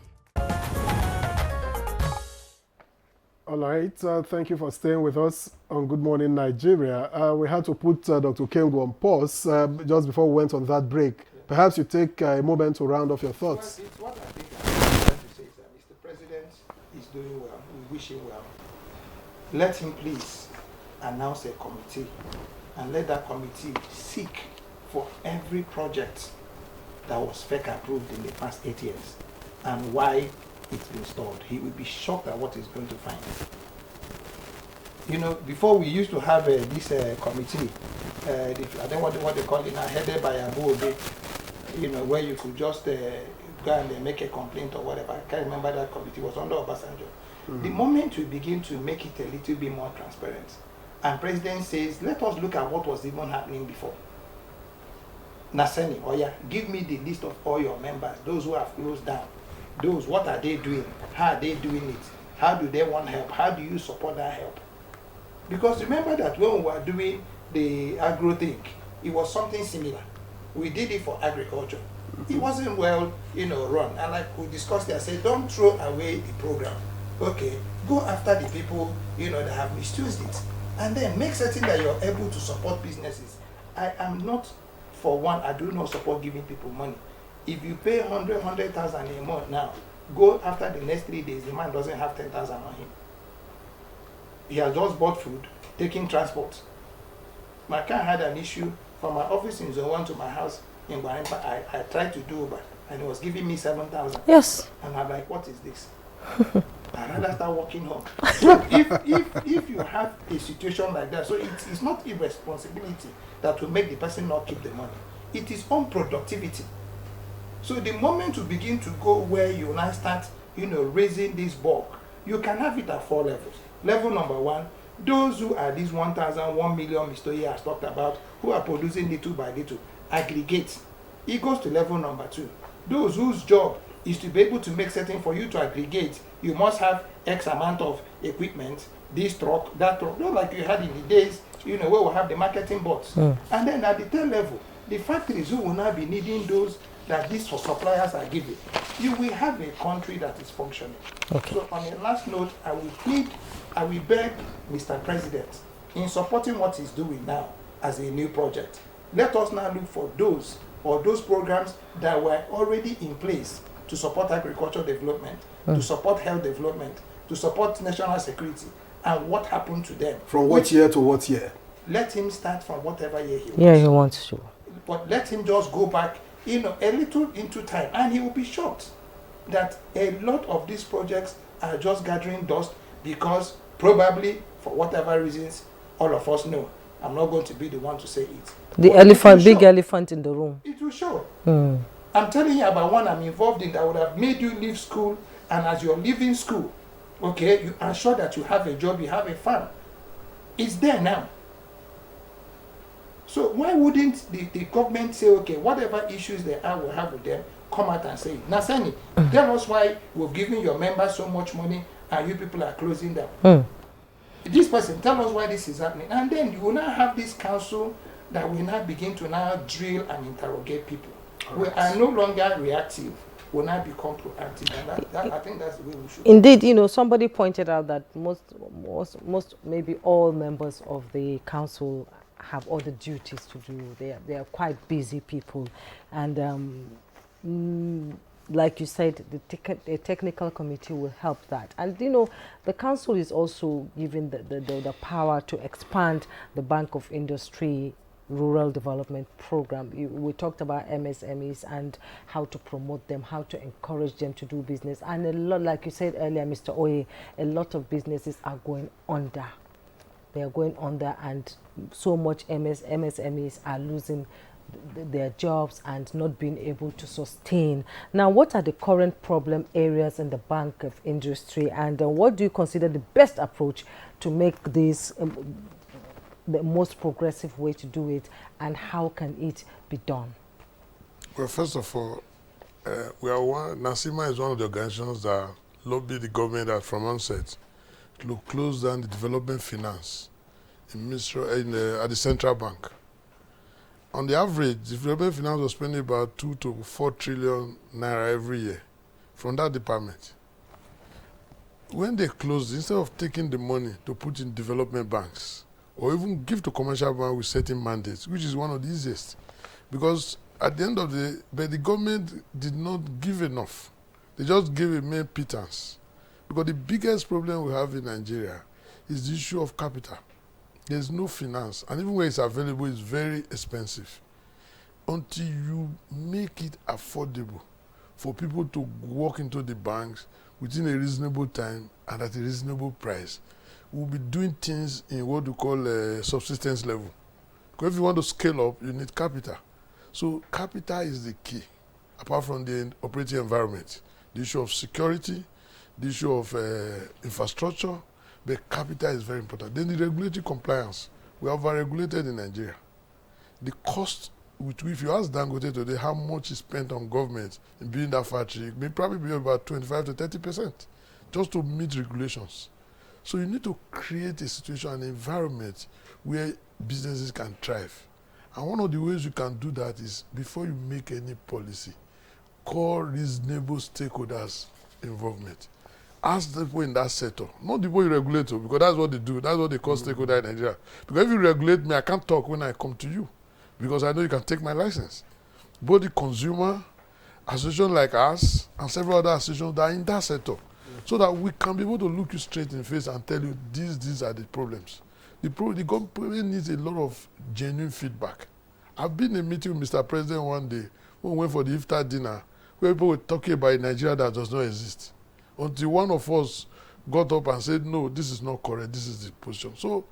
All right, thank you for staying with us on Good Morning Nigeria. We had to put Dr. Kengo on pause just before we went on that break. Perhaps you take a moment to round off your thoughts. It's what I think I'm trying to say is that Mr. President is doing well. We wish him well. Let him please announce a committee and let that committee seek for every project that was FEC approved in the past 8 years and why it's been stalled. He will be shocked at what he's going to find. You know, before we used to have this committee, I don't know what they call it now, headed by Abu Obe, you know, where you could just go and make a complaint or whatever. I can't remember that committee. It was under Obasanjo. The moment we begin to make it a little bit more transparent, and President says, let us look at what was even happening before. Naseni, give me the list of all your members, those who have closed down. Those, what are they doing? How are they doing it? How do they want help? How do you support that help? Because remember that when we were doing the agro thing, it was something similar. We did it for agriculture. It wasn't well, run. And like we discussed there, I said, don't throw away the program. Okay, go after the people, that have misused it. And then make certain that you're able to support businesses. I am not, for one, I do not support giving people money. If you pay 100,000 a month now, go after the next 3 days, the man doesn't have 10,000 on him. He has just bought food, taking transport. My car had an issue from my office in Zone 1 to my house in Guarimpa. I tried to do Uber, and he was giving me 7,000. Yes. And I'm like, what is this? I'd rather start walking home. So if you have a situation like that, so it's not irresponsibility that will make the person not keep the money. It is unproductivity. So the moment you begin to go where you now start, raising this bulk, you can have it at 4 levels. Level number 1, those who are these 1,000, 1 million Mr. Ye has talked about, who are producing little by little, aggregate. It goes to level number 2. Those whose job is to be able to make certain for you to aggregate, you must have X amount of equipment, this truck, that truck, not like you had in the days, where we have the marketing bots. And then at the 10th level, the factories who will now be needing those that these suppliers are giving, you will have a country that is functioning. Okay. So on a last note, I will beg Mr. President, in supporting what he's doing now as a new project, let us now look for those programs that were already in place to support agricultural development, to support health development, to support national security, and what happened to them. From what year to what year? Let him start from whatever year he wants. Yeah, he wants to. But let him just go back, a little into time, and he will be shocked that a lot of these projects are just gathering dust because probably, for whatever reasons, all of us know. I'm not going to be the one to say it. The But elephant, big elephant in the room. It will show. Mm. I'm telling you about one I'm involved in that would have made you leave school, and as you're leaving school, okay, you are sure that you have a job, you have a farm. It's there now. So why wouldn't the government say, okay, whatever issues they are, we'll have with them, come out and say it. Nasani, tell us why we've given your members so much money and you people are closing down. This person, tell us why this is happening. And then you will now have this council that will now begin to now drill and interrogate people. We are no longer reactive. We'll now become proactive. And I think that's the way we should. Indeed, you know, somebody pointed out that most, maybe all members of the council have other duties to do. They are quite busy people. And like you said, the technical committee will help that. And you know, the council is also given the power to expand the Bank of Industry Rural Development Program. We talked about MSMEs and how to promote them, how to encourage them to do business. And a lot, like you said earlier, Mr. Oye, a lot of businesses are going under. They are going under, and so much MSMEs are losing their jobs and not being able to sustain. Now, what are the current problem areas in the Bank of Industry, and what do you consider the best approach to make this the most progressive way to do it, and how can it be done? Well, first of all, NASIMA is one of the organizations that lobbied the government that from onset to close down the development finance at the central bank. On the average, development finance was spending about 2 to 4 trillion naira every year from that department. When they closed, instead of taking the money to put in development banks, or even give to commercial banks with certain mandates, which is one of the easiest, because at the end of the day, but the government did not give enough. They just gave a mere pittance. Because the biggest problem we have in Nigeria is the issue of capital. There's no finance, and even when it's available, it's very expensive. Until you make it affordable for people to walk into the banks within a reasonable time and at a reasonable price, we'll be doing things in what we call a subsistence level. Because if you want to scale up, you need capital. So capital is the key, apart from the operating environment. The issue of security, the issue of infrastructure, but capital is very important. Then the regulatory compliance. We are over-regulated in Nigeria. The cost, if you ask Dangote today how much is spent on government in building that factory, it may probably be about 25 to 30% just to meet regulations. So you need to create a situation, an environment where businesses can thrive. And one of the ways you can do that is, before you make any policy, call reasonable stakeholders' involvement. Ask the people in that sector, not the people you regulate, because that's what they do. That's what they call stakeholder in Nigeria. Because if you regulate me, I can't talk when I come to you, because I know you can take my license. Both the consumer, associations like us, and several other associations that are in that sector, so that we can be able to look you straight in the face and tell you these are the problems. The government needs a lot of genuine feedback. I've been in a meeting with Mr. President one day when we went for the iftar dinner, where people were talking about a Nigeria that does not exist. Until one of us got up and said, no, this is not correct, this is the position. So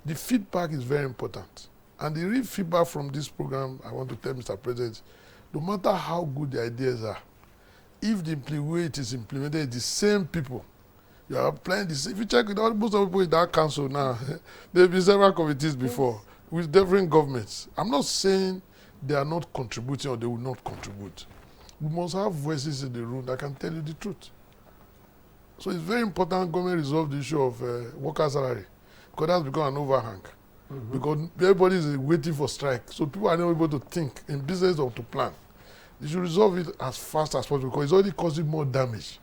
the feedback is very important. And the real feedback from this program, I want to tell Mr. President, no matter how good the ideas are, if the way it is implemented, the same people, you are applying this. If you check with most of the people in that council now, there have been several committees before with different governments. I'm not saying they are not contributing or they will not contribute. We must have voices in the room that can tell you the truth. So it's very important government resolve the issue of worker salary, because that's become an overhang. Because everybody is waiting for strike. So people are not able to think in business or to plan. You should resolve it as fast as possible, because it's already causing more damage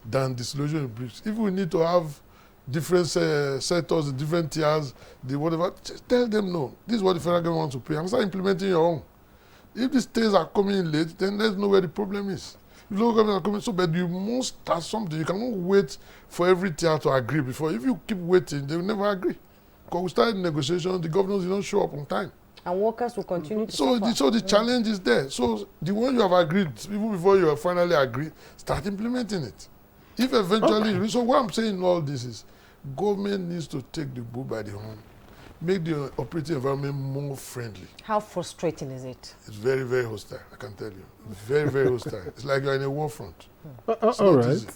than the solution in briefs. If we need to have different sectors, different tiers, whatever, just tell them no. This is what the federal government wants to pay, and start implementing your own. If the states are coming in late, then let's know where the problem is. If local government are coming so, but you must start something. You cannot wait for every tier to agree before. If you keep waiting, they will never agree. Because we started negotiations, the governors don't show up on time. And workers will continue to suffer. So the challenge is there. So the one you have agreed, even before you have finally agreed, start implementing it. If eventually, so what I'm saying in all this is, government needs to take the bull by the horn, make the operating environment more friendly. How frustrating is it? It's very, very hostile, I can tell you. Very, very hostile. It's like you're in a war front. All right. Easy.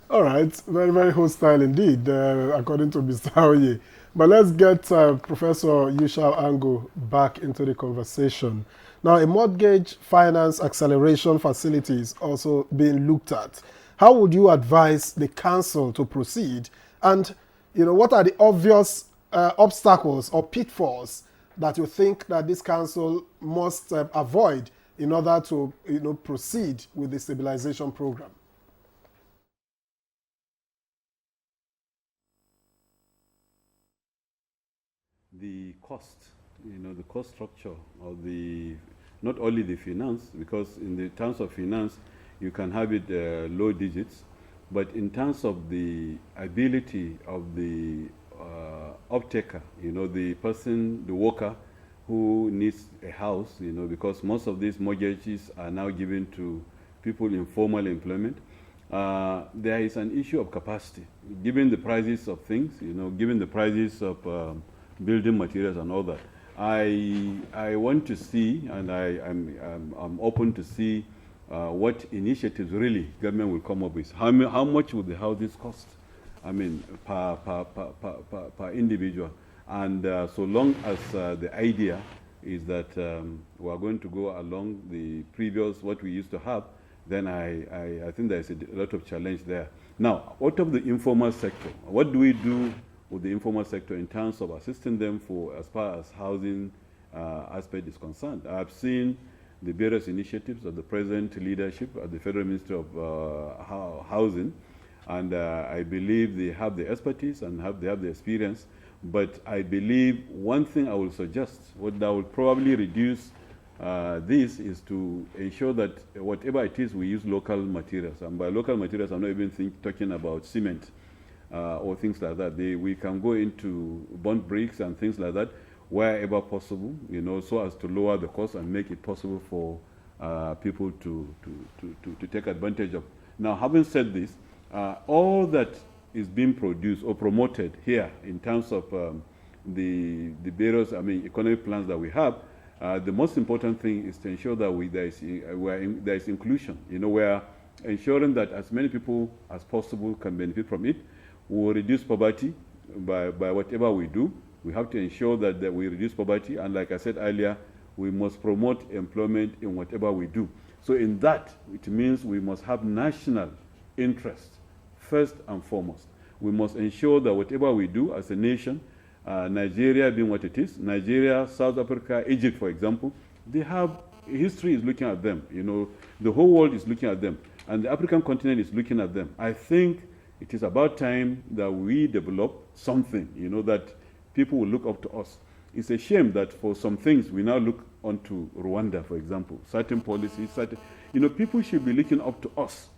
All right. Very, very hostile indeed, according to Mr. Aoye. But let's get Professor Yushal Ango back into the conversation. Now, a mortgage finance acceleration facility is also being looked at. How would you advise the council to proceed? And, what are the obvious obstacles or pitfalls that you think that this council must avoid in order to, proceed with the stabilization program? The cost, the cost structure of not only the finance, because in the terms of finance, you can have it low digits, but in terms of the ability of the off-taker, the person, the worker who needs a house, because most of these mortgages are now given to people in formal employment, there is an issue of capacity. Given the prices of things, given the prices of building materials and all that, I want to see, and I'm open to see what initiatives really government will come up with. How much will the houses cost? I mean, per individual. And so long as the idea is that we are going to go along the previous, what we used to have, then I think there's a lot of challenge there. Now, what of the informal sector? What do we do with the informal sector in terms of assisting them as far as housing aspect is concerned? I've seen the various initiatives of the present leadership at the Federal Ministry of Housing, and I believe they have the expertise and they have the experience. But I believe one thing I will suggest, what that will probably reduce this, is to ensure that whatever it is, we use local materials. And by local materials, I'm not even talking about cement or things like that. We can go into burnt bricks and things like that wherever possible, so as to lower the cost and make it possible for people to take advantage of. Now, having said this, all that is being produced or promoted here in terms of the various, economic plans that we have, the most important thing is to ensure that there is inclusion. We are ensuring that as many people as possible can benefit from it. We will reduce poverty by whatever we do. We have to ensure that we reduce poverty, and like I said earlier, we must promote employment in whatever we do. So in that, it means we must have national interest first and foremost. We must ensure that whatever we do as a nation, Nigeria being what it is, Nigeria, South Africa, Egypt, for example, they have, history is looking at them, the whole world is looking at them, and the African continent is looking at them. I think it is about time that we develop something, that people will look up to us. It's a shame that for some things we now look onto Rwanda, for example, certain policies, people should be looking up to us.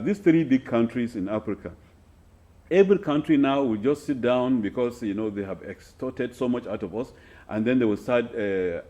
These three big countries in Africa, every country now will just sit down because, they have extorted so much out of us, and then they will start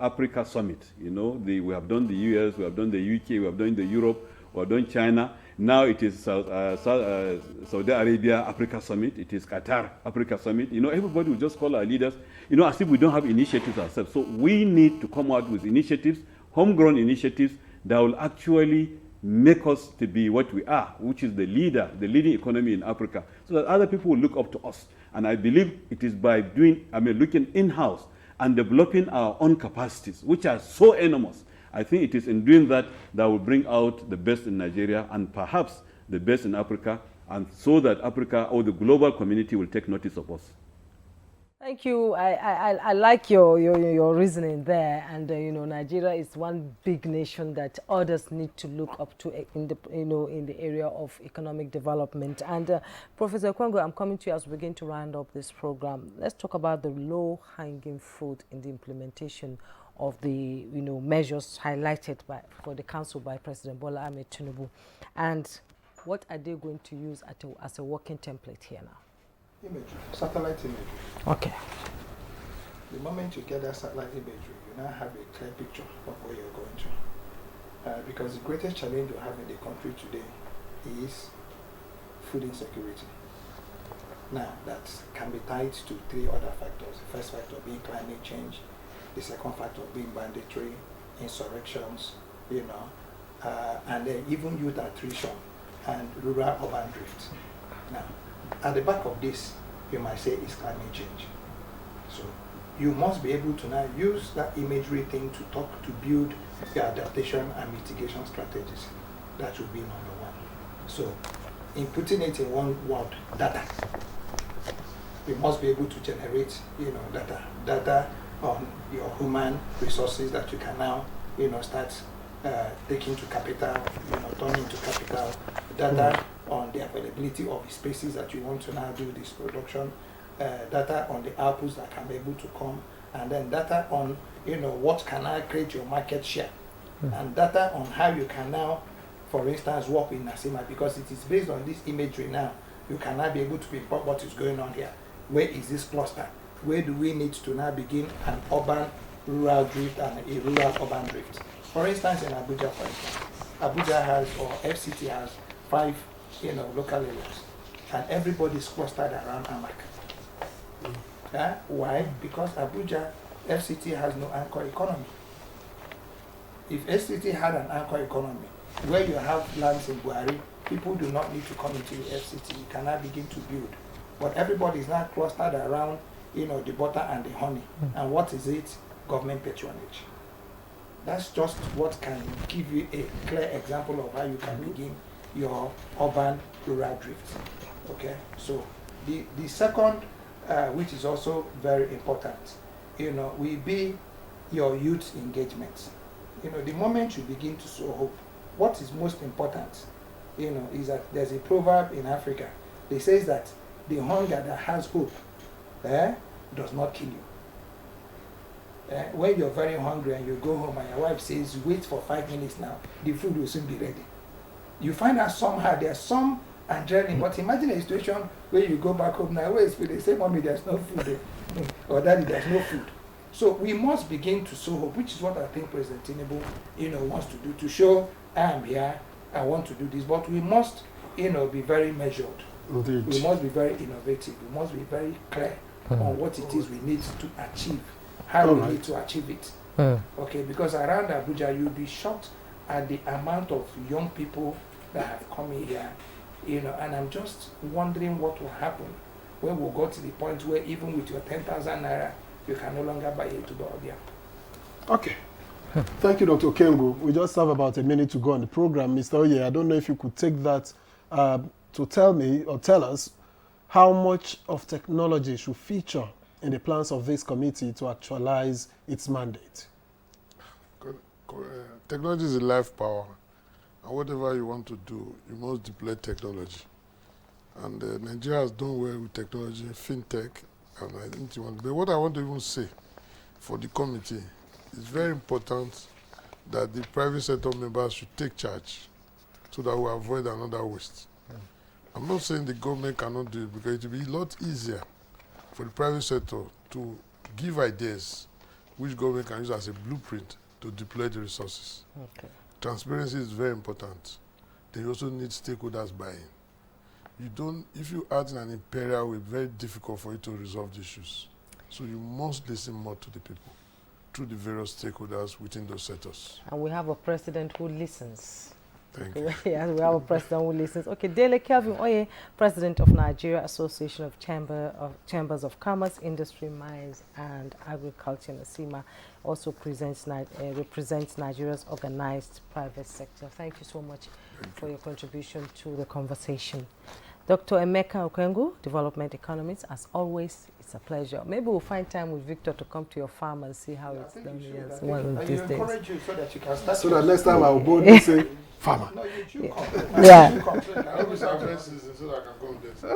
Africa Summit. We have done the US, we have done the UK, we have done the Europe, we have done China. Now it is Saudi Arabia Africa Summit, it is Qatar Africa Summit. Everybody will just call our leaders, as if we don't have initiatives ourselves. So we need to come out with initiatives, homegrown initiatives that will actually make us to be what we are, which is the leading economy in Africa, so that other people will look up to us. And I believe it is by looking in-house and developing our own capacities, which are so enormous. I think it is in doing that that will bring out the best in Nigeria and perhaps the best in Africa, and so that Africa or the global community will take notice of us. Thank you. I like your reasoning there, and Nigeria is one big nation that others need to look up to in the area of economic development. And Professor Kwango, I'm coming to you as we begin to round up this program. Let's talk about the low-hanging fruit in the implementation of the measures highlighted for the council by President Bola Ahmed Tinubu, and what are they going to use as a working template here now? Imagery, satellite imagery. Okay. The moment you get that satellite imagery, you now have a clear picture of where you're going to. Because the greatest challenge you have in the country today is food insecurity. Now, that can be tied to 3 other factors. The first factor being climate change, the second factor being banditry, insurrections, and then even youth attrition and rural-urban drift. Now, at the back of this, you might say, is climate change. So you must be able to now use that imagery thing to talk, to build your adaptation and mitigation strategies. That would be number one. So in putting it in one word, data. You must be able to generate, data on your human resources that you can now, start taking to capital, turning to capital, data on the availability of the spaces that you want to now do this production, data on the outputs that can be able to come, and then data on, what can now create your market share, and data on how you can now, for instance, work with NASIMA, because it is based on this imagery now, you can now be able to report what is going on here. Where is this cluster? Where do we need to now begin an urban-rural drift and a rural-urban drift? For instance, in Abuja, for instance, Abuja has, or FCT has, 5, local areas, and everybody is clustered around Amak. Why? Because Abuja, FCT has no anchor economy. If FCT had an anchor economy, where you have lands in Buhari, people do not need to come into the FCT. You cannot begin to build. But everybody is now clustered around, the butter and the honey. And what is it? Government patronage. That's just what can give you a clear example of how you can begin your urban-rural drift. Okay? So the second, which is also very important, will be your youth engagement. The moment you begin to sow hope, what is most important, is that there's a proverb in Africa. It says that the hunger that has hope does not kill you. When you're very hungry and you go home and your wife says, wait for 5 minutes now, the food will soon be ready. You find out somehow there's some adrenaline, but imagine a situation where you go back home now, where they say, mommy, there's no food, or daddy, there's no food. So we must begin to sow hope, which is what I think President Tinubu, wants to do, to show I am here, I want to do this, but we must, be very measured. Indeed. We must be very innovative. We must be very clear on what it is we need to achieve, how we need to achieve it. Okay, because around Abuja, you'll be shocked at the amount of young people that have come in here, and I'm just wondering what will happen when we'll go to the point where even with your 10,000 naira, you can no longer buy it to Baudia. Okay. Thank you, Dr. Kengu. We just have about a minute to go on the program. Mr. Oye, I don't know if you could take that to tell me or tell us how much of technology should feature in the plans of this committee to actualize its mandate. Technology is a life power, and whatever you want to do, you must deploy technology. And Nigeria has done well with technology, fintech, and I think you want. But what I want to even say for the committee, it's very important that the private sector members should take charge so that we avoid another waste. I'm not saying the government cannot do it, because it will be a lot easier for the private sector to give ideas which government can use as a blueprint to deploy the resources. Okay. Transparency is very important. They also need stakeholders buy-in. If you add in an imperial way, very difficult for you to resolve the issues. So you must listen more to the people through the various stakeholders within those sectors. And we have a president who listens. Thank you. Yes, we have a president who listens. Okay, Dele Kelvin Oye, president of Nigeria Association of Chambers of Commerce, Industry, Mines and Agriculture, NASIMA, also represents Nigeria's organized private sector. Thank you so much for your contribution to the conversation. Dr. Emeka Okwengu, development economist, as always, it's a pleasure. Maybe we'll find time with Victor to come to your farm and see how it's done. Yes, one of these days. Encourage you so that you can start. So that next time I'll go and say, farmer. No, you come. Yeah.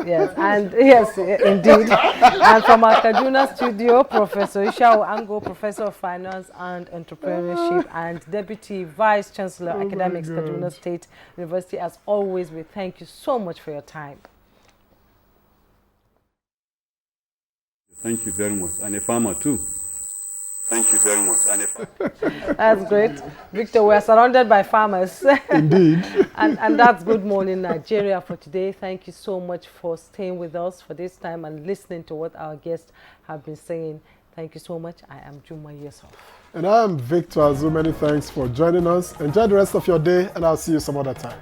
Yes, and yes, indeed. And from our Kaduna studio, Professor Ishao Ango, Professor of Finance and Entrepreneurship and Deputy Vice Chancellor, Academics, Kaduna State University. As always, we thank you so much for your time. Thank you very much. And a farmer too. Thank you very much. That's great. Victor, we are surrounded by farmers. Indeed. and that's Good Morning Nigeria for today. Thank you so much for staying with us for this time and listening to what our guests have been saying. Thank you so much. I am Juma Yusuf. And I am Victor Azu. Many thanks for joining us. Enjoy the rest of your day, and I'll see you some other time.